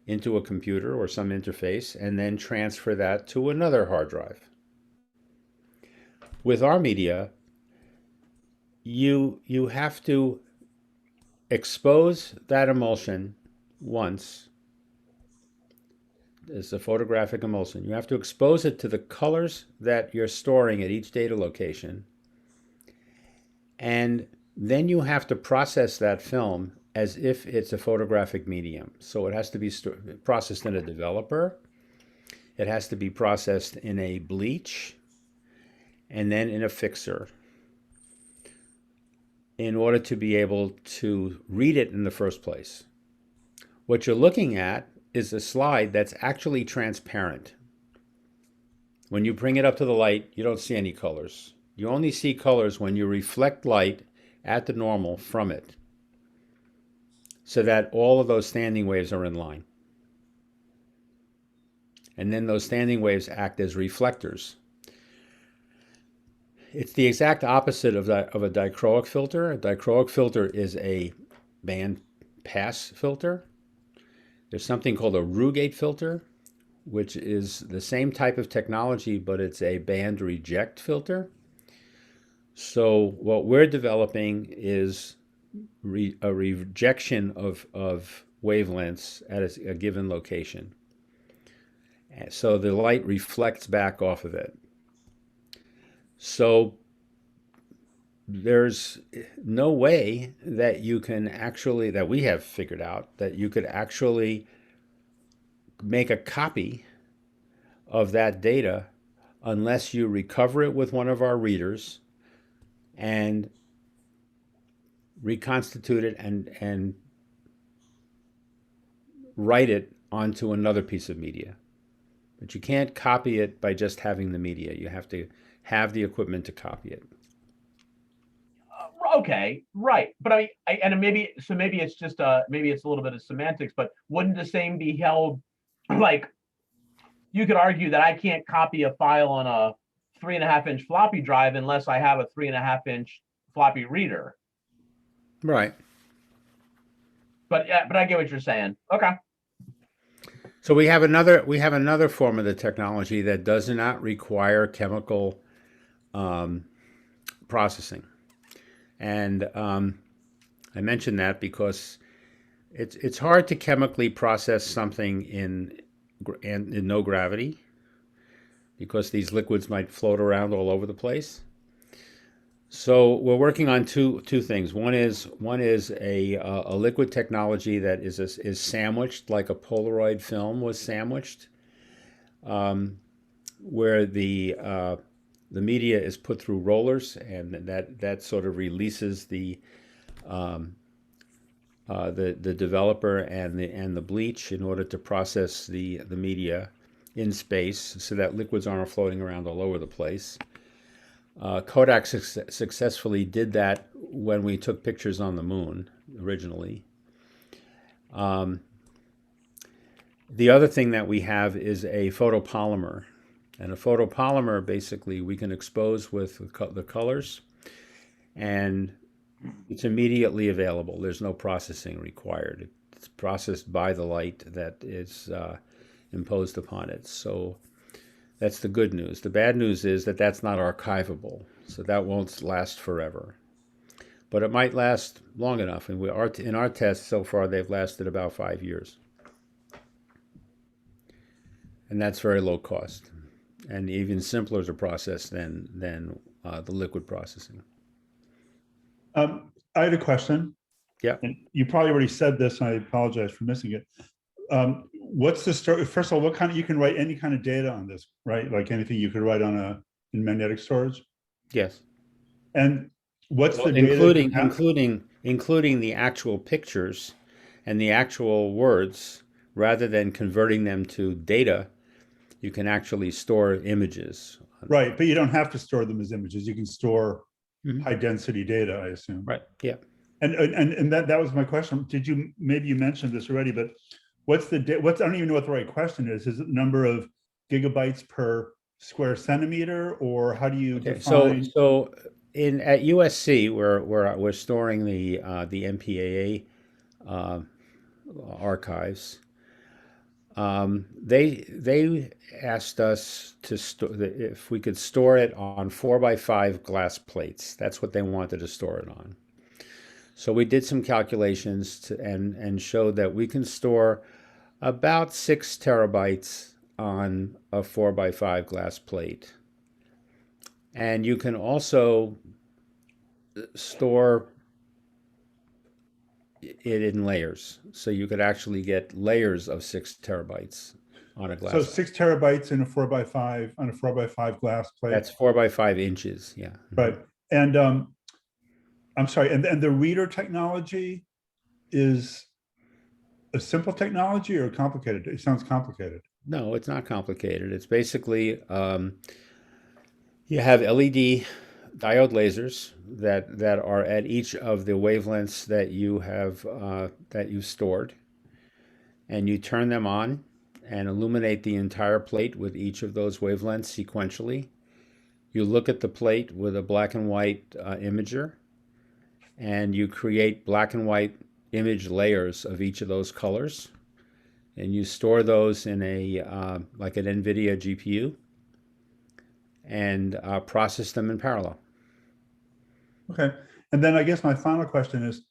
into a computer or some interface and then transfer that to another hard drive. With our media, you have to expose that emulsion once. It's a photographic emulsion. You have to expose it to the colors that you're storing at each data location. And then you have to process that film as if it's a photographic medium. So it has to be processed in a developer. It has to be processed in a bleach and then in a fixer in order to be able to read it in the first place. What you're looking at is a slide that's actually transparent. When you bring it up to the light, you don't see any colors. You only see colors when you reflect light at the normal from it, so that all of those standing waves are in line. And then those standing waves act as reflectors. It's the exact opposite of a dichroic filter. A dichroic filter is a band pass filter. There's something called a Rougate filter, which is the same type of technology, but it's a band reject filter. So what we're developing is a rejection of wavelengths at a given location. So the light reflects back off of it. So there's no way that you can actually, that we have figured out, that you could actually make a copy of that data unless you recover it with one of our readers and reconstitute it and write it onto another piece of media. But you can't copy it by just having the media. You have to have the equipment to copy it. Okay, right. But I mean, maybe it's just maybe it's a little bit of semantics, but wouldn't the same be held? Like, you could argue that I can't copy a file on a 3.5-inch floppy drive unless I have a 3.5-inch floppy reader. Right. But I get what you're saying. Okay. So we have another form of the technology that does not require chemical processing, and I mention that because it's hard to chemically process something in no gravity, because these liquids might float around all over the place. So we're working on two things. One is a liquid technology that is sandwiched like a Polaroid film was sandwiched, where the media is put through rollers, and that sort of releases the developer and the bleach in order to process the media in space, so that liquids aren't floating around all over the place. Kodak successfully did that when we took pictures on the moon originally. The other thing that we have is a photopolymer. And a photopolymer, basically, we can expose with the colors, and it's immediately available. There's no processing required. It's processed by the light that is imposed upon it. So that's the good news. The bad news is that that's not archivable, so that won't last forever. But it might last long enough, and in our tests so far, they've lasted about 5 years. And that's very low cost, and even simpler to process than the liquid processing. I had a question. Yeah. And you probably already said this, and I apologize for missing it. What's the story? First of all, what kind of, you can write any kind of data on this, right? Like anything you could write in magnetic storage? Yes. And what's the data? Including the actual pictures and the actual words, rather than converting them to data, you can actually store images. Right, but you don't have to store them as images. You can store high density data, I assume. Right. Yeah. And that was my question. Maybe you mentioned this already, but I don't even know what the right question is. Is it the number of gigabytes per square centimeter, or how do you define? So at USC, where we're storing the MPAA archives, they asked us to if we could store it on 4x5 glass plates. That's what they wanted to store it on. So we did some calculations and showed that we can store about 6 terabytes on a 4x5 glass plate. And you can also store it in layers. So you could actually get layers of 6 terabytes on a glass. So 6 terabytes in a 4x5 on a 4x5 glass plate. That's 4x5 inches. Yeah. Right. And I'm sorry. And the reader technology is a simple technology or complicated? It sounds complicated. No, it's not complicated. It's basically you have LED diode lasers that are at each of the wavelengths that you have that you stored, and you turn them on and illuminate the entire plate with each of those wavelengths sequentially. You look at the plate with a black and white imager, and you create black and white image layers of each of those colors, and you store those in a like an NVIDIA GPU, and process them in parallel. Okay. And then I guess my final question is,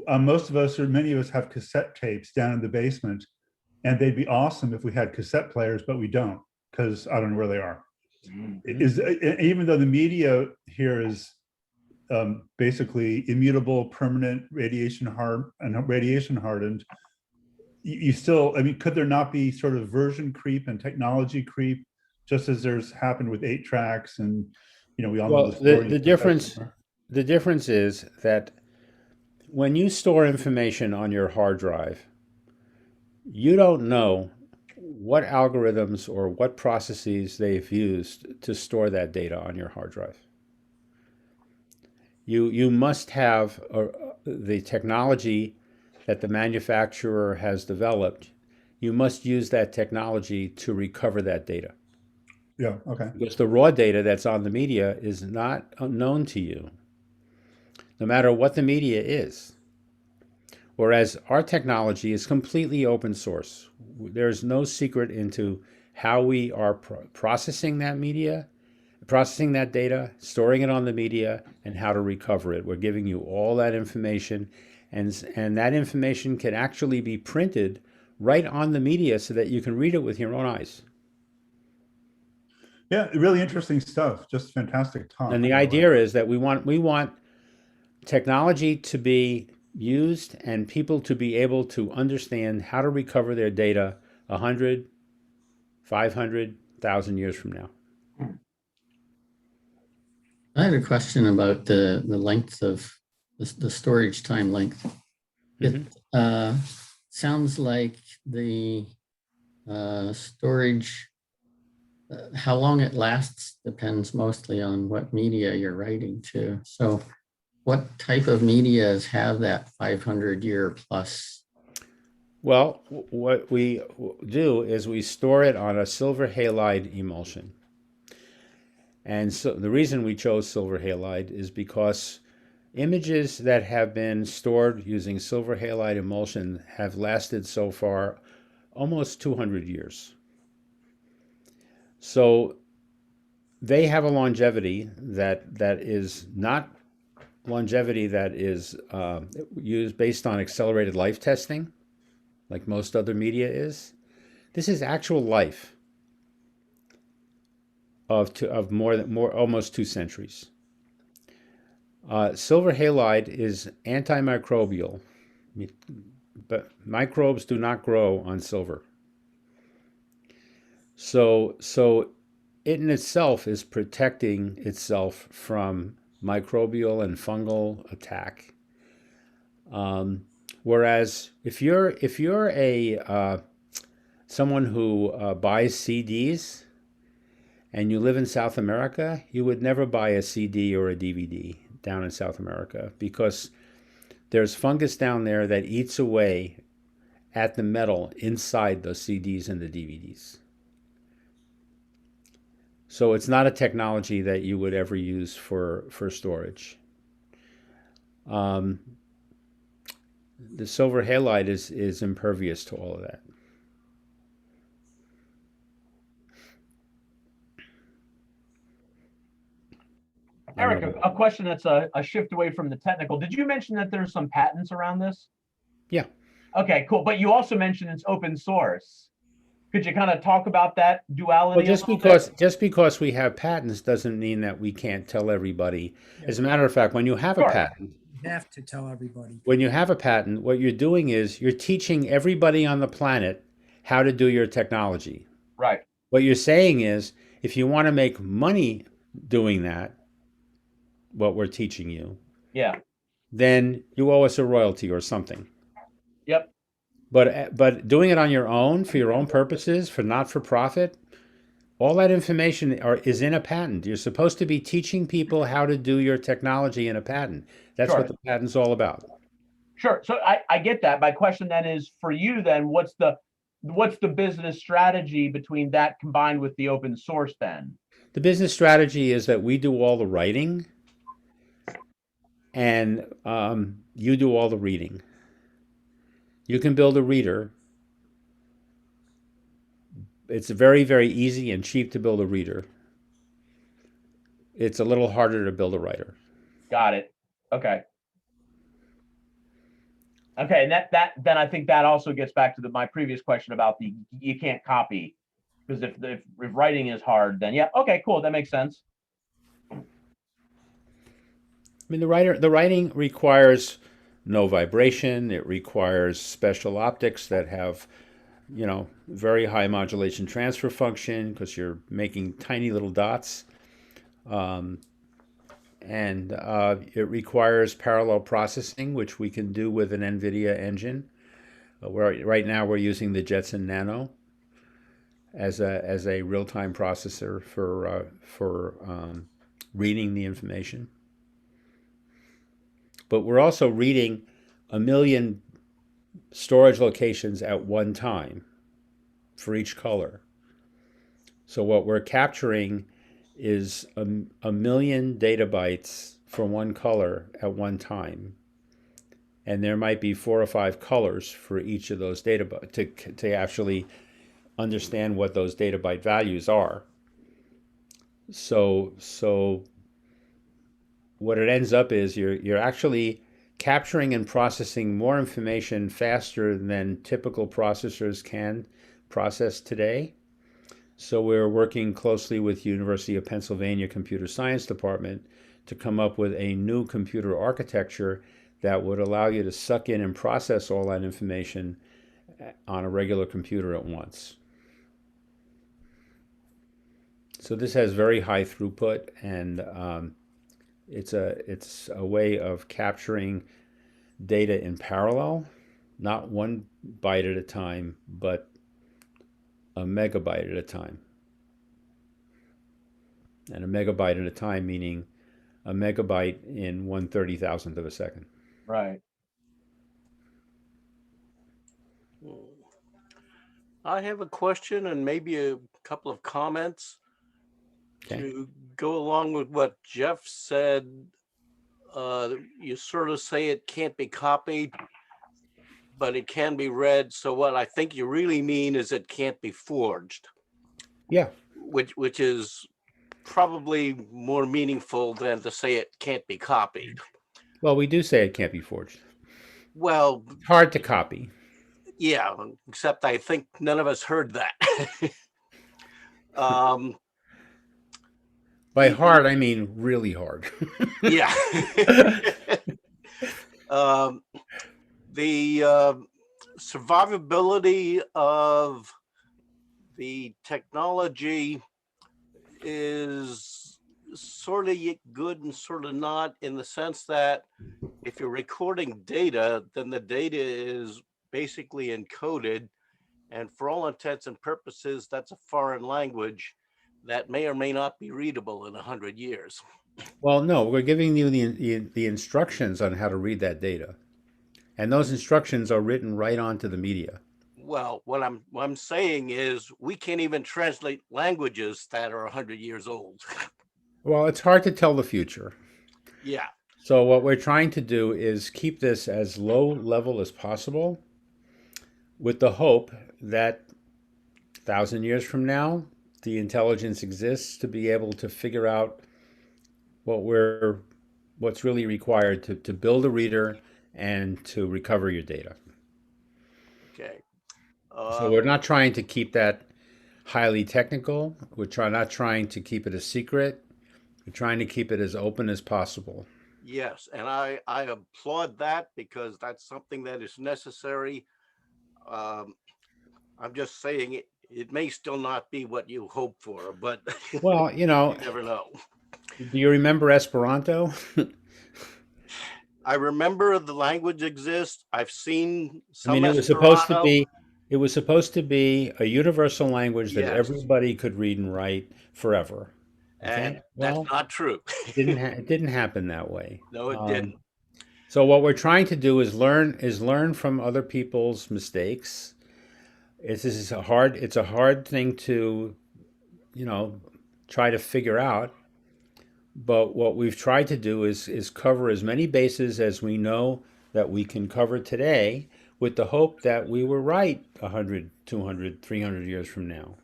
most of us, or many of us, have cassette tapes down in the basement, and they'd be awesome if we had cassette players, but we don't, because I don't know where they are. Even though the media here is basically immutable, permanent, radiation hardened, you still, I mean, could there not be sort of version creep and technology creep, just as there's happened with 8 tracks, and we all know the story. The difference is that when you store information on your hard drive, you don't know what algorithms or what processes they've used to store that data on your hard drive. You must have the technology that the manufacturer has developed. You must use that technology to recover that data. Yeah, okay. Because the raw data that's on the media is not unknown to you, no matter what the media is. Whereas our technology is completely open source. There's no secret into how we are processing that media, processing that data, storing it on the media, and how to recover it. We're giving you all that information, and that information can actually be printed right on the media so that you can read it with your own eyes. Yeah, really interesting stuff. Just fantastic talk. And the idea is that we want technology to be used and people to be able to understand how to recover their data 100, 500, 1,000 years from now. I had a question about the length of the storage time length. It sounds like the storage, how long it lasts depends mostly on what media you're writing to. So what type of medias have that 500-year plus? Well, what we do is we store it on a silver halide emulsion. And so the reason we chose silver halide is because images that have been stored using silver halide emulsion have lasted so far almost 200 years. So they have a longevity that is not longevity that is used based on accelerated life testing, like most other media is. This is actual life of almost 2 centuries. Silver halide is antimicrobial, but microbes do not grow on silver. So it in itself is protecting itself from microbial and fungal attack. Whereas if you're a someone who buys CDs and you live in South America, you would never buy a CD or a DVD down in South America because there's fungus down there that eats away at the metal inside the CDs and the DVDs. So it's not a technology that you would ever use for storage. The silver halide is impervious to all of that. Eric, a question that's a shift away from the technical. Did you mention that there's some patents around this? Yeah. Okay, cool. But you also mentioned it's open source. Could you kind of talk about that duality? Well, just because we have patents doesn't mean that we can't tell everybody. As a matter of fact, when you have a patent, you have to tell everybody. When you have a patent, what you're doing is you're teaching everybody on the planet how to do your technology. Right. What you're saying is, if you want to make money doing that, what we're teaching you, then you owe us a royalty or something. Yep. But doing it on your own for your own purposes, for not-for-profit, all that information is in a patent. You're supposed to be teaching people how to do your technology in a patent. That's what the patent's all about. Sure. So I get that. My question then is for you then, what's the business strategy between that combined with the open source then? The business strategy is that we do all the writing and you do all the reading. You can build a reader. It's very, very easy and cheap to build a reader. It's a little harder to build a writer. Got it. Okay. Okay, and that then I think that also gets back to my previous question about you can't copy, because if writing is hard, then yeah, okay, cool, that makes sense. I mean, the writing requires no vibration. It requires special optics that have, very high modulation transfer function because you're making tiny little dots. And it requires parallel processing, which we can do with an NVIDIA engine. Right now we're using the Jetson Nano as a real-time processor for reading the information. But we're also reading 1 million storage locations at one time for each color. So what we're capturing is a million data bytes for one color at one time. and there might be 4 or 5 colors for each of those data to actually understand what those data byte values are. So what it ends up is you're actually capturing and processing more information faster than typical processors can process today. So we're working closely with University of Pennsylvania Computer Science Department to come up with a new computer architecture that would allow you to suck in and process all that information on a regular computer at once. So this has very high throughput, and it's a way of capturing data in parallel, not 1 byte at a time, but a megabyte at a time. And a megabyte at a time meaning a megabyte in 1/30,000th of a second. Right. I have a question and maybe a couple of comments. Okay. To go along with what Jeff said. You sort of say it can't be copied, but it can be read. So what I think you really mean is it can't be forged. Yeah. Which is probably more meaningful than to say it can't be copied. Well, we do say it can't be forged. Well, It's hard to copy. yeah, except I think none of us heard that. By hard, I mean really hard. Yeah. The survivability of the technology is sort of good and sort of not, in the sense that if you're recording data, then the data is basically encoded, and for all intents and purposes, that's a foreign language that may or may not be readable in 100 years. Well, no, we're giving you the instructions on how to read that data. And those instructions are written right onto the media. Well, what I'm saying is we can't even translate languages that are 100 years old. Well, it's hard to tell the future. Yeah. So what we're trying to do is keep this as low level as possible, with the hope that 1,000 years from now, the intelligence exists to be able to figure out what's really required to build a reader and to recover your data. Okay. So we're not trying to keep that highly technical. We're not trying to keep it a secret. We're trying to keep it as open as possible. Yes, and I applaud that, because that's something that is necessary. I'm just saying it may still not be what you hope for, but Well, you never know. Do you remember Esperanto? I remember the language exists. I've seen some. I mean, it was supposed to be a universal language that Yes. everybody could read and write forever. Okay? And Well, that's not true. it didn't happen that way. No, it didn't. So what we're trying to do is learn from other people's mistakes. It's a hard thing to, try to figure out. But what we've tried to do is cover as many bases as we know that we can cover today, with the hope that we were right 100, 200, 300 years from now.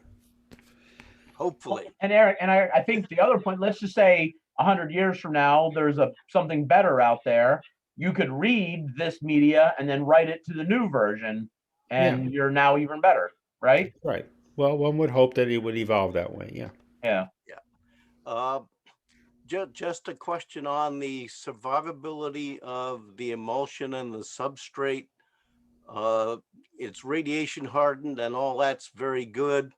Hopefully. And Eric, and I think the other point, let's just say 100 years from now, there's something better out there. You could read this media and then write it to the new version, and you're now even better, right? Right. Well, one would hope that it would evolve that way. Yeah. Yeah. Yeah. Just a question on the survivability of the emulsion and the substrate. It's radiation hardened and all that's very good.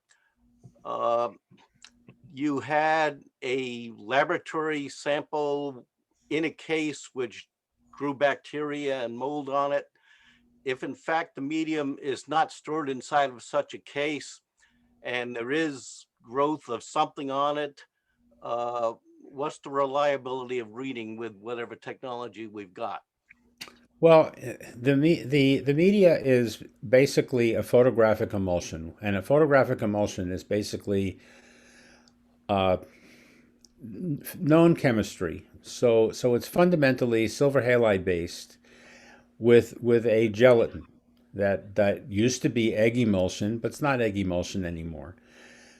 You had a laboratory sample in a case which grew bacteria and mold on it. If in fact the medium is not stored inside of such a case and there is growth of something on it, what's the reliability of reading with whatever technology we've got? Well, the media is basically a photographic emulsion, and a photographic emulsion is basically known chemistry. So it's fundamentally silver halide based. with a gelatin that used to be egg emulsion, but it's not egg emulsion anymore.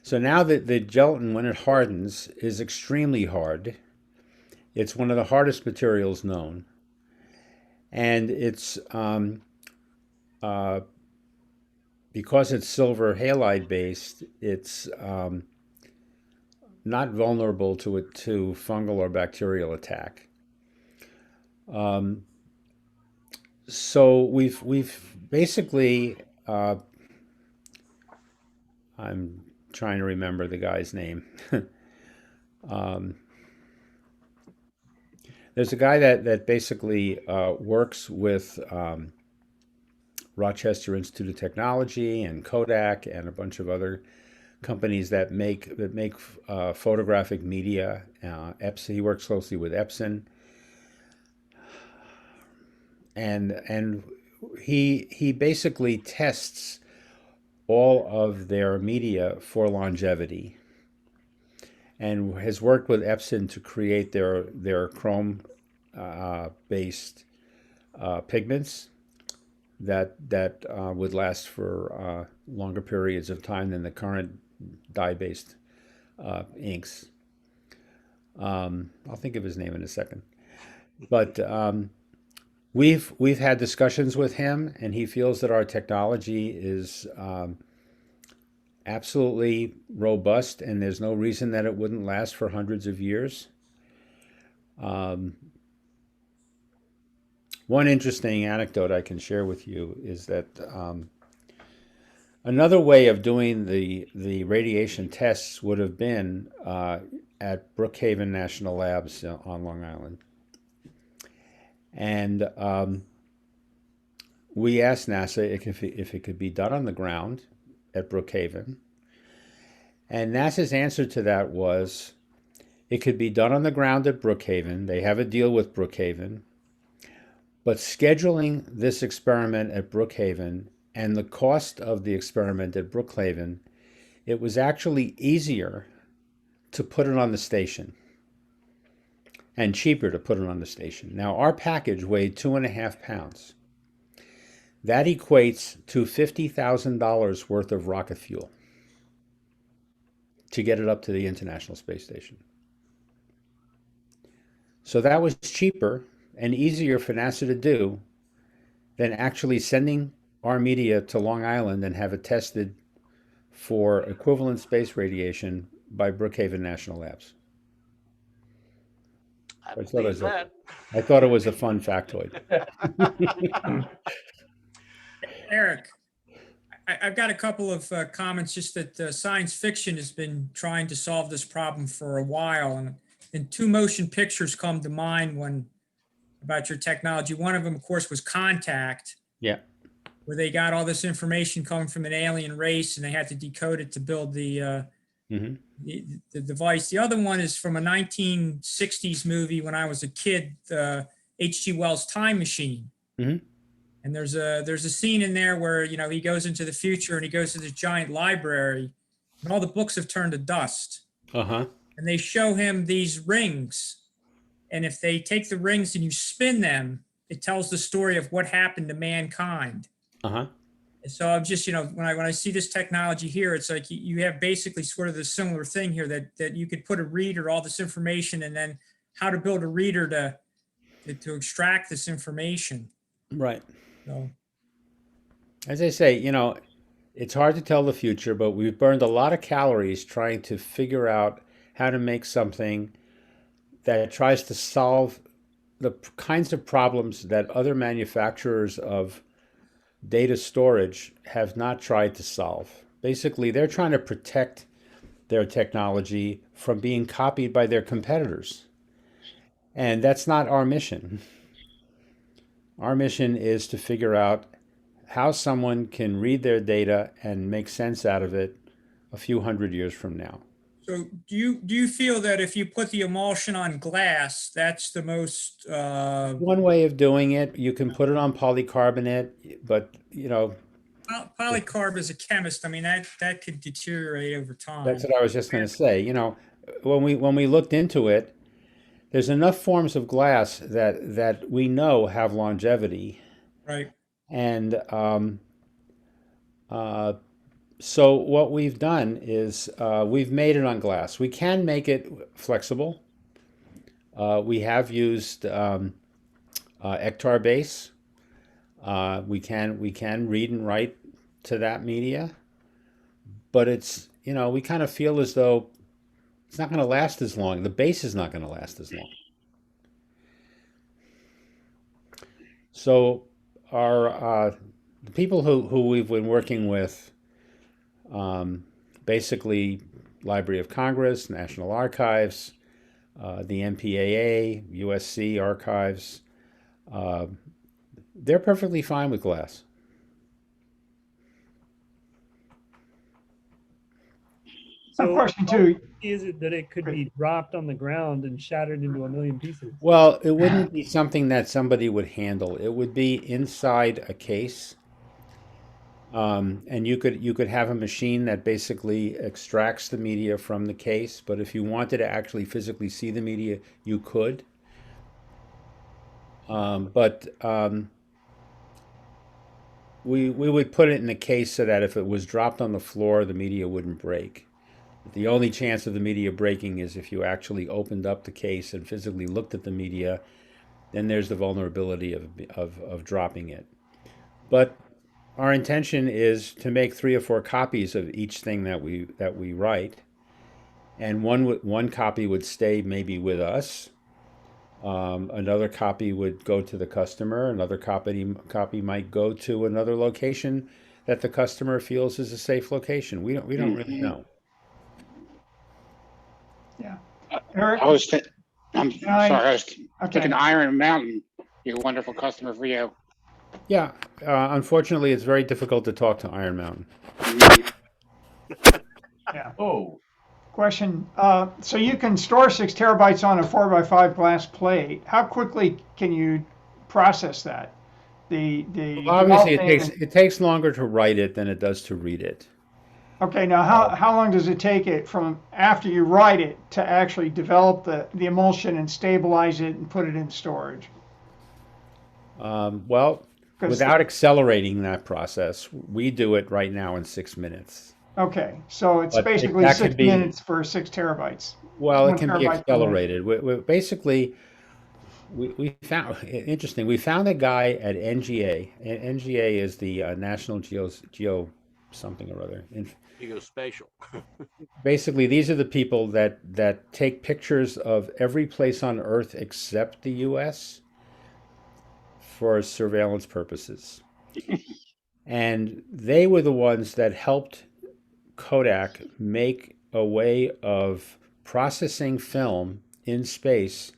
So now that the gelatin, when it hardens, is extremely hard. It's one of the hardest materials known. And it's because it's silver halide based, it's not vulnerable to fungal or bacterial attack. So we've basically I'm trying to remember the guy's name. There's a guy that basically works with Rochester Institute of Technology and Kodak and a bunch of other companies that make photographic media. Epson, he works closely with Epson, and he basically tests all of their media for longevity, and has worked with Epson to create their chrome based pigments that would last for longer periods of time than the current dye-based inks. I'll think of his name in a second. But we've had discussions with him, and he feels that our technology is absolutely robust, and there's no reason that it wouldn't last for hundreds of years. One interesting anecdote I can share with you is that another way of doing the radiation tests would have been at Brookhaven National Labs on Long Island. And we asked NASA if it could be done on the ground at Brookhaven. And NASA's answer to that was, it could be done on the ground at Brookhaven. They have a deal with Brookhaven. But scheduling this experiment at Brookhaven and the cost of the experiment at Brookhaven, it was actually easier to put it on the station and cheaper to put it on the station. Now, our package weighed 2.5 pounds. That equates to $50,000 worth of rocket fuel to get it up to the International Space Station. So that was cheaper and easier for NASA to do than actually sending our media to Long Island and have it tested for equivalent space radiation by Brookhaven National Labs. I thought it was a fun factoid. Eric, I've got a couple of comments, just that science fiction has been trying to solve this problem for a while. And two motion pictures come to mind about your technology. One of them, of course, was Contact. Yeah. Where they got all this information coming from an alien race and they had to decode it to build the device. The other one is from a 1960s movie when I was a kid, H.G. Wells' Time Machine. Mm-hmm. And there's a scene in there where, he goes into the future and he goes to this giant library and all the books have turned to dust. Uh-huh. And they show him these rings. And if they take the rings and you spin them, it tells the story of what happened to mankind. Uh-huh. And so I'm just, when I see this technology here, it's like you have basically sort of the similar thing here that you could put a reader, all this information, and then how to build a reader to extract this information. Right. So, as I say, it's hard to tell the future, but we've burned a lot of calories trying to figure out how to make something that tries to solve the kinds of problems that other manufacturers of data storage have not tried to solve. Basically, they're trying to protect their technology from being copied by their competitors. And that's not our mission. Our mission is to figure out how someone can read their data and make sense out of it a few hundred years from now. So do you feel that if you put the emulsion on glass, that's the most one way of doing it? You can put it on polycarbonate, but polycarb as a chemist, I mean that could deteriorate over time. That's what I was just going to say. When we looked into it, there's enough forms of glass that we know have longevity, Right. And so what we've done is we've made it on glass. We can make it flexible. We have used Ectar base. We can read and write to that media, but it's, you know, we kind of feel as though it's not going to last as long. The base is not going to last as long. So our the people who we've been working with, basically Library of Congress, National Archives, the MPAA, USC Archives, they're perfectly fine with glass. A question too. Is it that it could be dropped on the ground and shattered into a million pieces? Well, it wouldn't be something that somebody would handle. It would be inside a case. And you could have a machine that basically extracts the media from the case, but if you wanted to actually physically see the media, you could. We would put it in a case so that if it was dropped on the floor, the media wouldn't break. The only chance of the media breaking is if you actually opened up the case and physically looked at the media, then there's the vulnerability of dropping it. But our intention is to make 3 or 4 copies of each thing that we write, and one copy would stay maybe with us. Another copy would go to the customer. Another copy might go to another location that the customer feels is a safe location. We don't really know. Yeah. Eric? I'm sorry, I was thinking Iron Mountain, a wonderful customer for you. Yeah, unfortunately, it's very difficult to talk to Iron Mountain. Yeah. Oh, Question. So you can store 6 terabytes on a 4x5 glass plate. How quickly can you process that? Well, obviously, it takes longer to write it than it does to read it. Okay, now how long does it take it from after you write it to actually develop the emulsion and stabilize it and put it in storage? Well, without accelerating that process, we do it right now in 6 minutes. Okay, so it's But basically that 6 could be- minutes for 6 terabytes. Well, 1 it can be terabyte per minute. accelerated. Basically, we found interesting. We found a guy at NGA. NGA is the National Geo something or other. Geospatial. Basically, these are the people that take pictures of every place on Earth except the U.S. for surveillance purposes. And they were the ones that helped Kodak make a way of processing film in space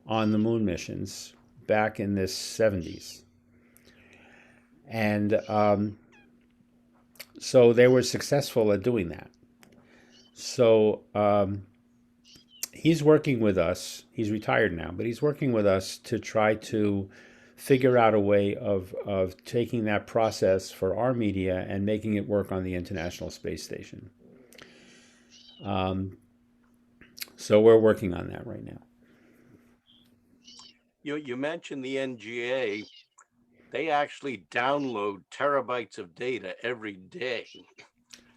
on the moon missions back in the 70s. And so they were successful at doing that. So he's working with us. He's retired now, but he's working with us to try to figure out a way of taking that process for our media and making it work on the International Space Station. So we're working on that right now. You mentioned the NGA. They actually download terabytes of data every day.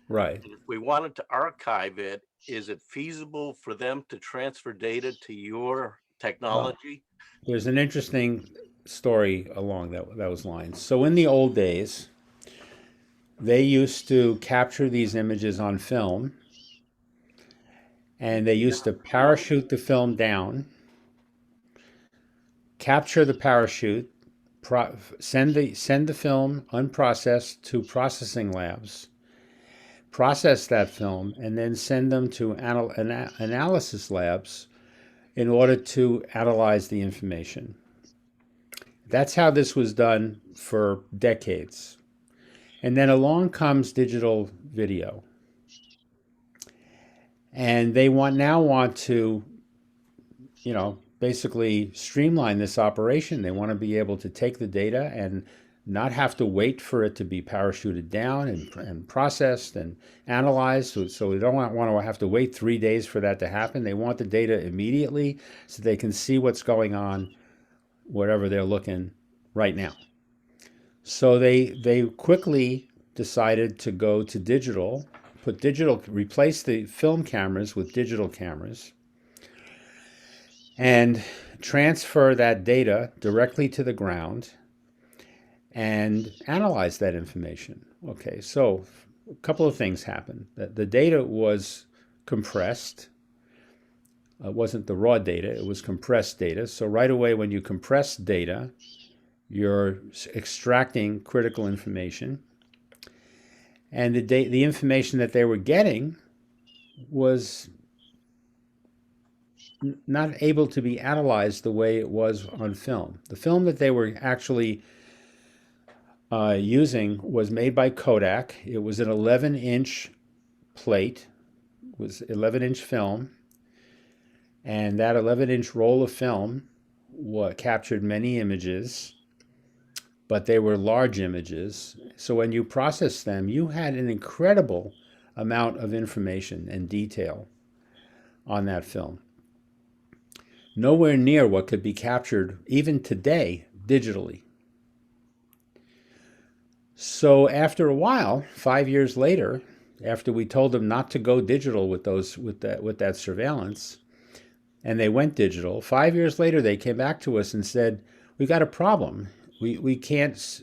Right. And if we wanted to archive it, is it feasible for them to transfer data to your technology? There's an interesting story along those lines. So in the old days, they used to capture these images on film, and they used to parachute the film down, capture the parachute, send the film unprocessed to processing labs, process that film, and then send them to analysis labs in order to analyze the information. That's how this was done for decades. And then along comes digital video. And they now want to, basically streamline this operation. They want to be able to take the data and not have to wait for it to be parachuted down and processed and analyzed. So we don't want to have to wait 3 days for that to happen. They want the data immediately so they can see what's going on wherever they're looking right now. So they quickly decided to go to digital, replace the film cameras with digital cameras, and transfer that data directly to the ground and analyze that information. Okay, so a couple of things happened. The data was compressed. It wasn't the raw data, it was compressed data. So right away when you compress data, you're extracting critical information. And the information that they were getting was not able to be analyzed the way it was on film. The film that they were actually using was made by Kodak. It was an 11-inch plate, it was 11-inch film. And that 11-inch roll of film captured many images, but they were large images. So when you processed them, you had an incredible amount of information and detail on that film. Nowhere near what could be captured even today digitally. So after a while, 5 years later, after we told them not to go digital with that surveillance, and they went digital, 5 years later they came back to us and said, we got a problem. We can't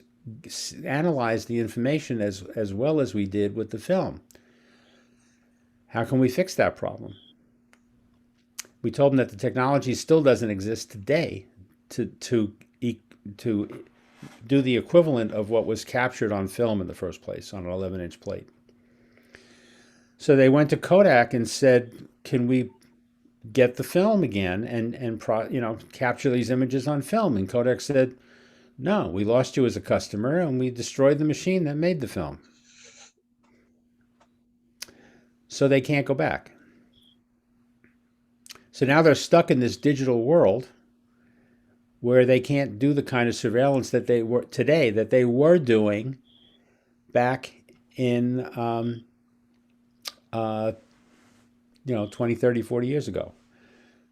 analyze the information as well as we did with the film. How can we fix that problem? We told them that the technology still doesn't exist today to do the equivalent of what was captured on film in the first place on an 11-inch plate. So they went to Kodak and said, can we get the film again and capture these images on film? And Kodak said, no, we lost you as a customer and we destroyed the machine that made the film. So they can't go back. So now they're stuck in this digital world where they can't do the kind of surveillance that they were doing back in 20, 30, 40 years ago.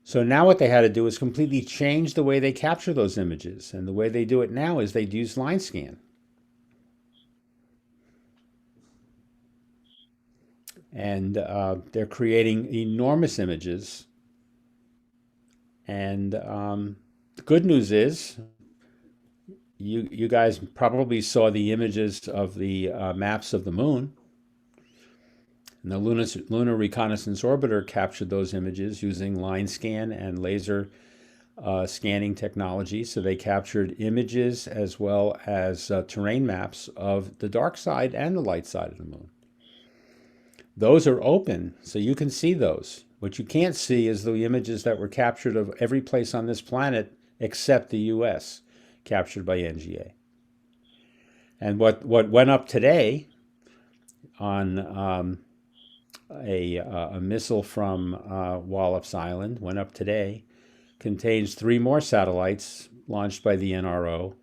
So now what they had to do is completely change the way they capture those images. And the way they do it now is they use line scan. And they're creating enormous images. And the good news is, you guys probably saw the images of the maps of the moon. And the Lunar Reconnaissance Orbiter captured those images using line scan and laser scanning technology. So they captured images as well as terrain maps of the dark side and the light side of the moon. Those are open, so you can see those. What you can't see is the images that were captured of every place on this planet except the US, captured by NGA. And what went up today on a missile from Wallops Island, went up today, contains 3 more satellites launched by the NRO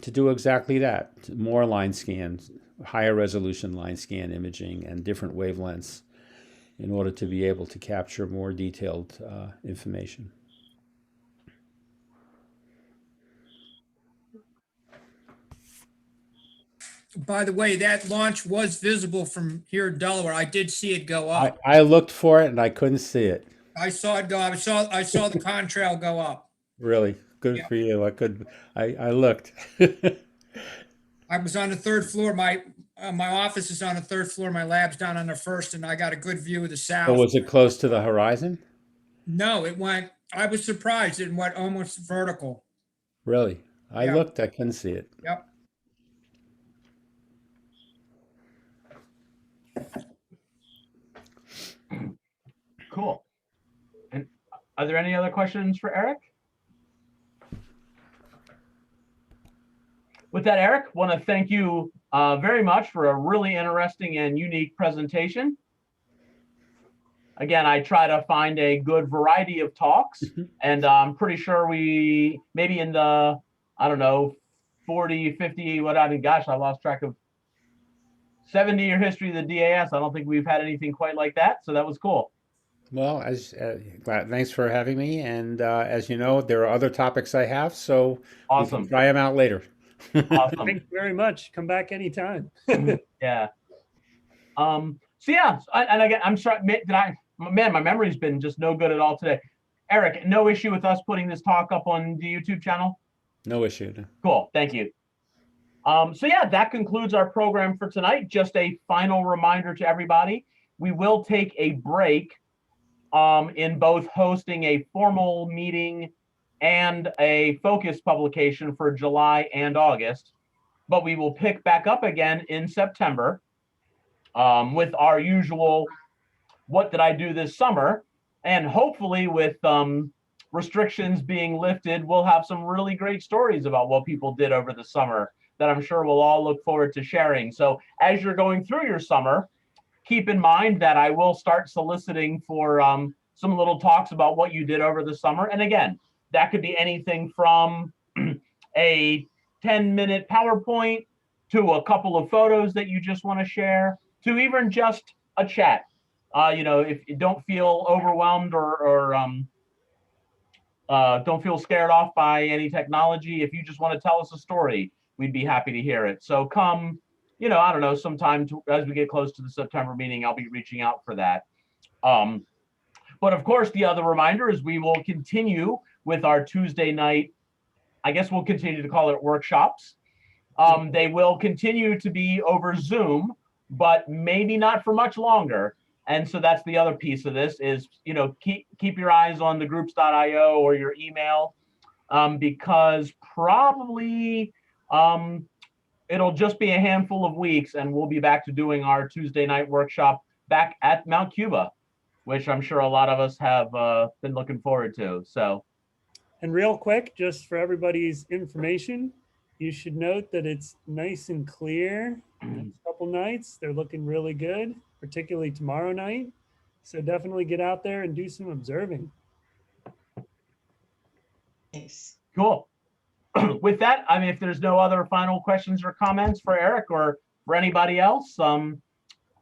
to do exactly that. More line scans, higher resolution line scan imaging and different wavelengths in order to be able to capture more detailed information. By the way, that launch was visible from here in Delaware. I did see it go up. I looked for it and I couldn't see it. I saw it go. I saw the contrail go up. Really? Good for you. I looked. I was on the 3rd floor. My office is on the 3rd floor. My lab's down on the 1st, and I got a good view of the south. So was it close to the horizon? No, it went. I was surprised. It went almost vertical. Really? I looked. I couldn't see it. Yep. Cool. And are there any other questions for Eric? With that, Eric, want to thank you very much for a really interesting and unique presentation. Again, I try to find a good variety of talks, and I'm pretty sure we, maybe in the, I don't know, 40, 50, what I mean, gosh, I lost track of 70-year history of the DAS. I don't think we've had anything quite like that, so that was cool. Well, thanks for having me. And as you know, there are other topics I have, so awesome. We can try them out later. Awesome. Thanks very much. Come back anytime. Yeah. So yeah, and again, I'm sorry, man, my memory's been just no good at all today. Eric, no issue with us putting this talk up on the YouTube channel? No issue. Cool, thank you. So yeah, that concludes our program for tonight. Just a final reminder to everybody, we will take a break in both hosting a formal meeting and a focus publication for July and August, but we will pick back up again in September with our usual, what did I do this summer? And hopefully with restrictions being lifted, we'll have some really great stories about what people did over the summer that I'm sure we'll all look forward to sharing. So as you're going through your summer, keep in mind that I will start soliciting for some little talks about what you did over the summer. And again, that could be anything from a 10-minute PowerPoint to a couple of photos that you just want to share, to even just a chat. If you don't feel overwhelmed or don't feel scared off by any technology, if you just want to tell us a story, we'd be happy to hear it. So come, I don't know, sometime as we get close to the September meeting, I'll be reaching out for that. But of course, the other reminder is we will continue with our Tuesday night, I guess we'll continue to call it workshops. They will continue to be over Zoom, but maybe not for much longer. And so that's the other piece of this is, keep your eyes on the groups.io or your email, because probably it'll just be a handful of weeks and we'll be back to doing our Tuesday night workshop back at Mount Cuba, which I'm sure a lot of us have been looking forward to. So, and real quick, just for everybody's information, you should note that it's nice and clear. Next couple nights, they're looking really good, particularly tomorrow night. So definitely get out there and do some observing. Thanks. Cool. With that, if there's no other final questions or comments for Eric or for anybody else,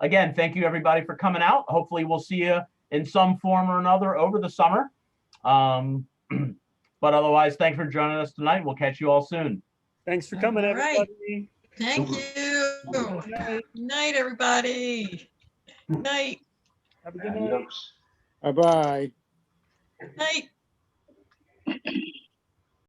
again, thank you everybody for coming out. Hopefully we'll see you in some form or another over the summer. But otherwise, thanks for joining us tonight. We'll catch you all soon. Thanks for coming, All right. everybody. Thank you. Good night, everybody. Good night. Have a good night. Bye-bye. Night.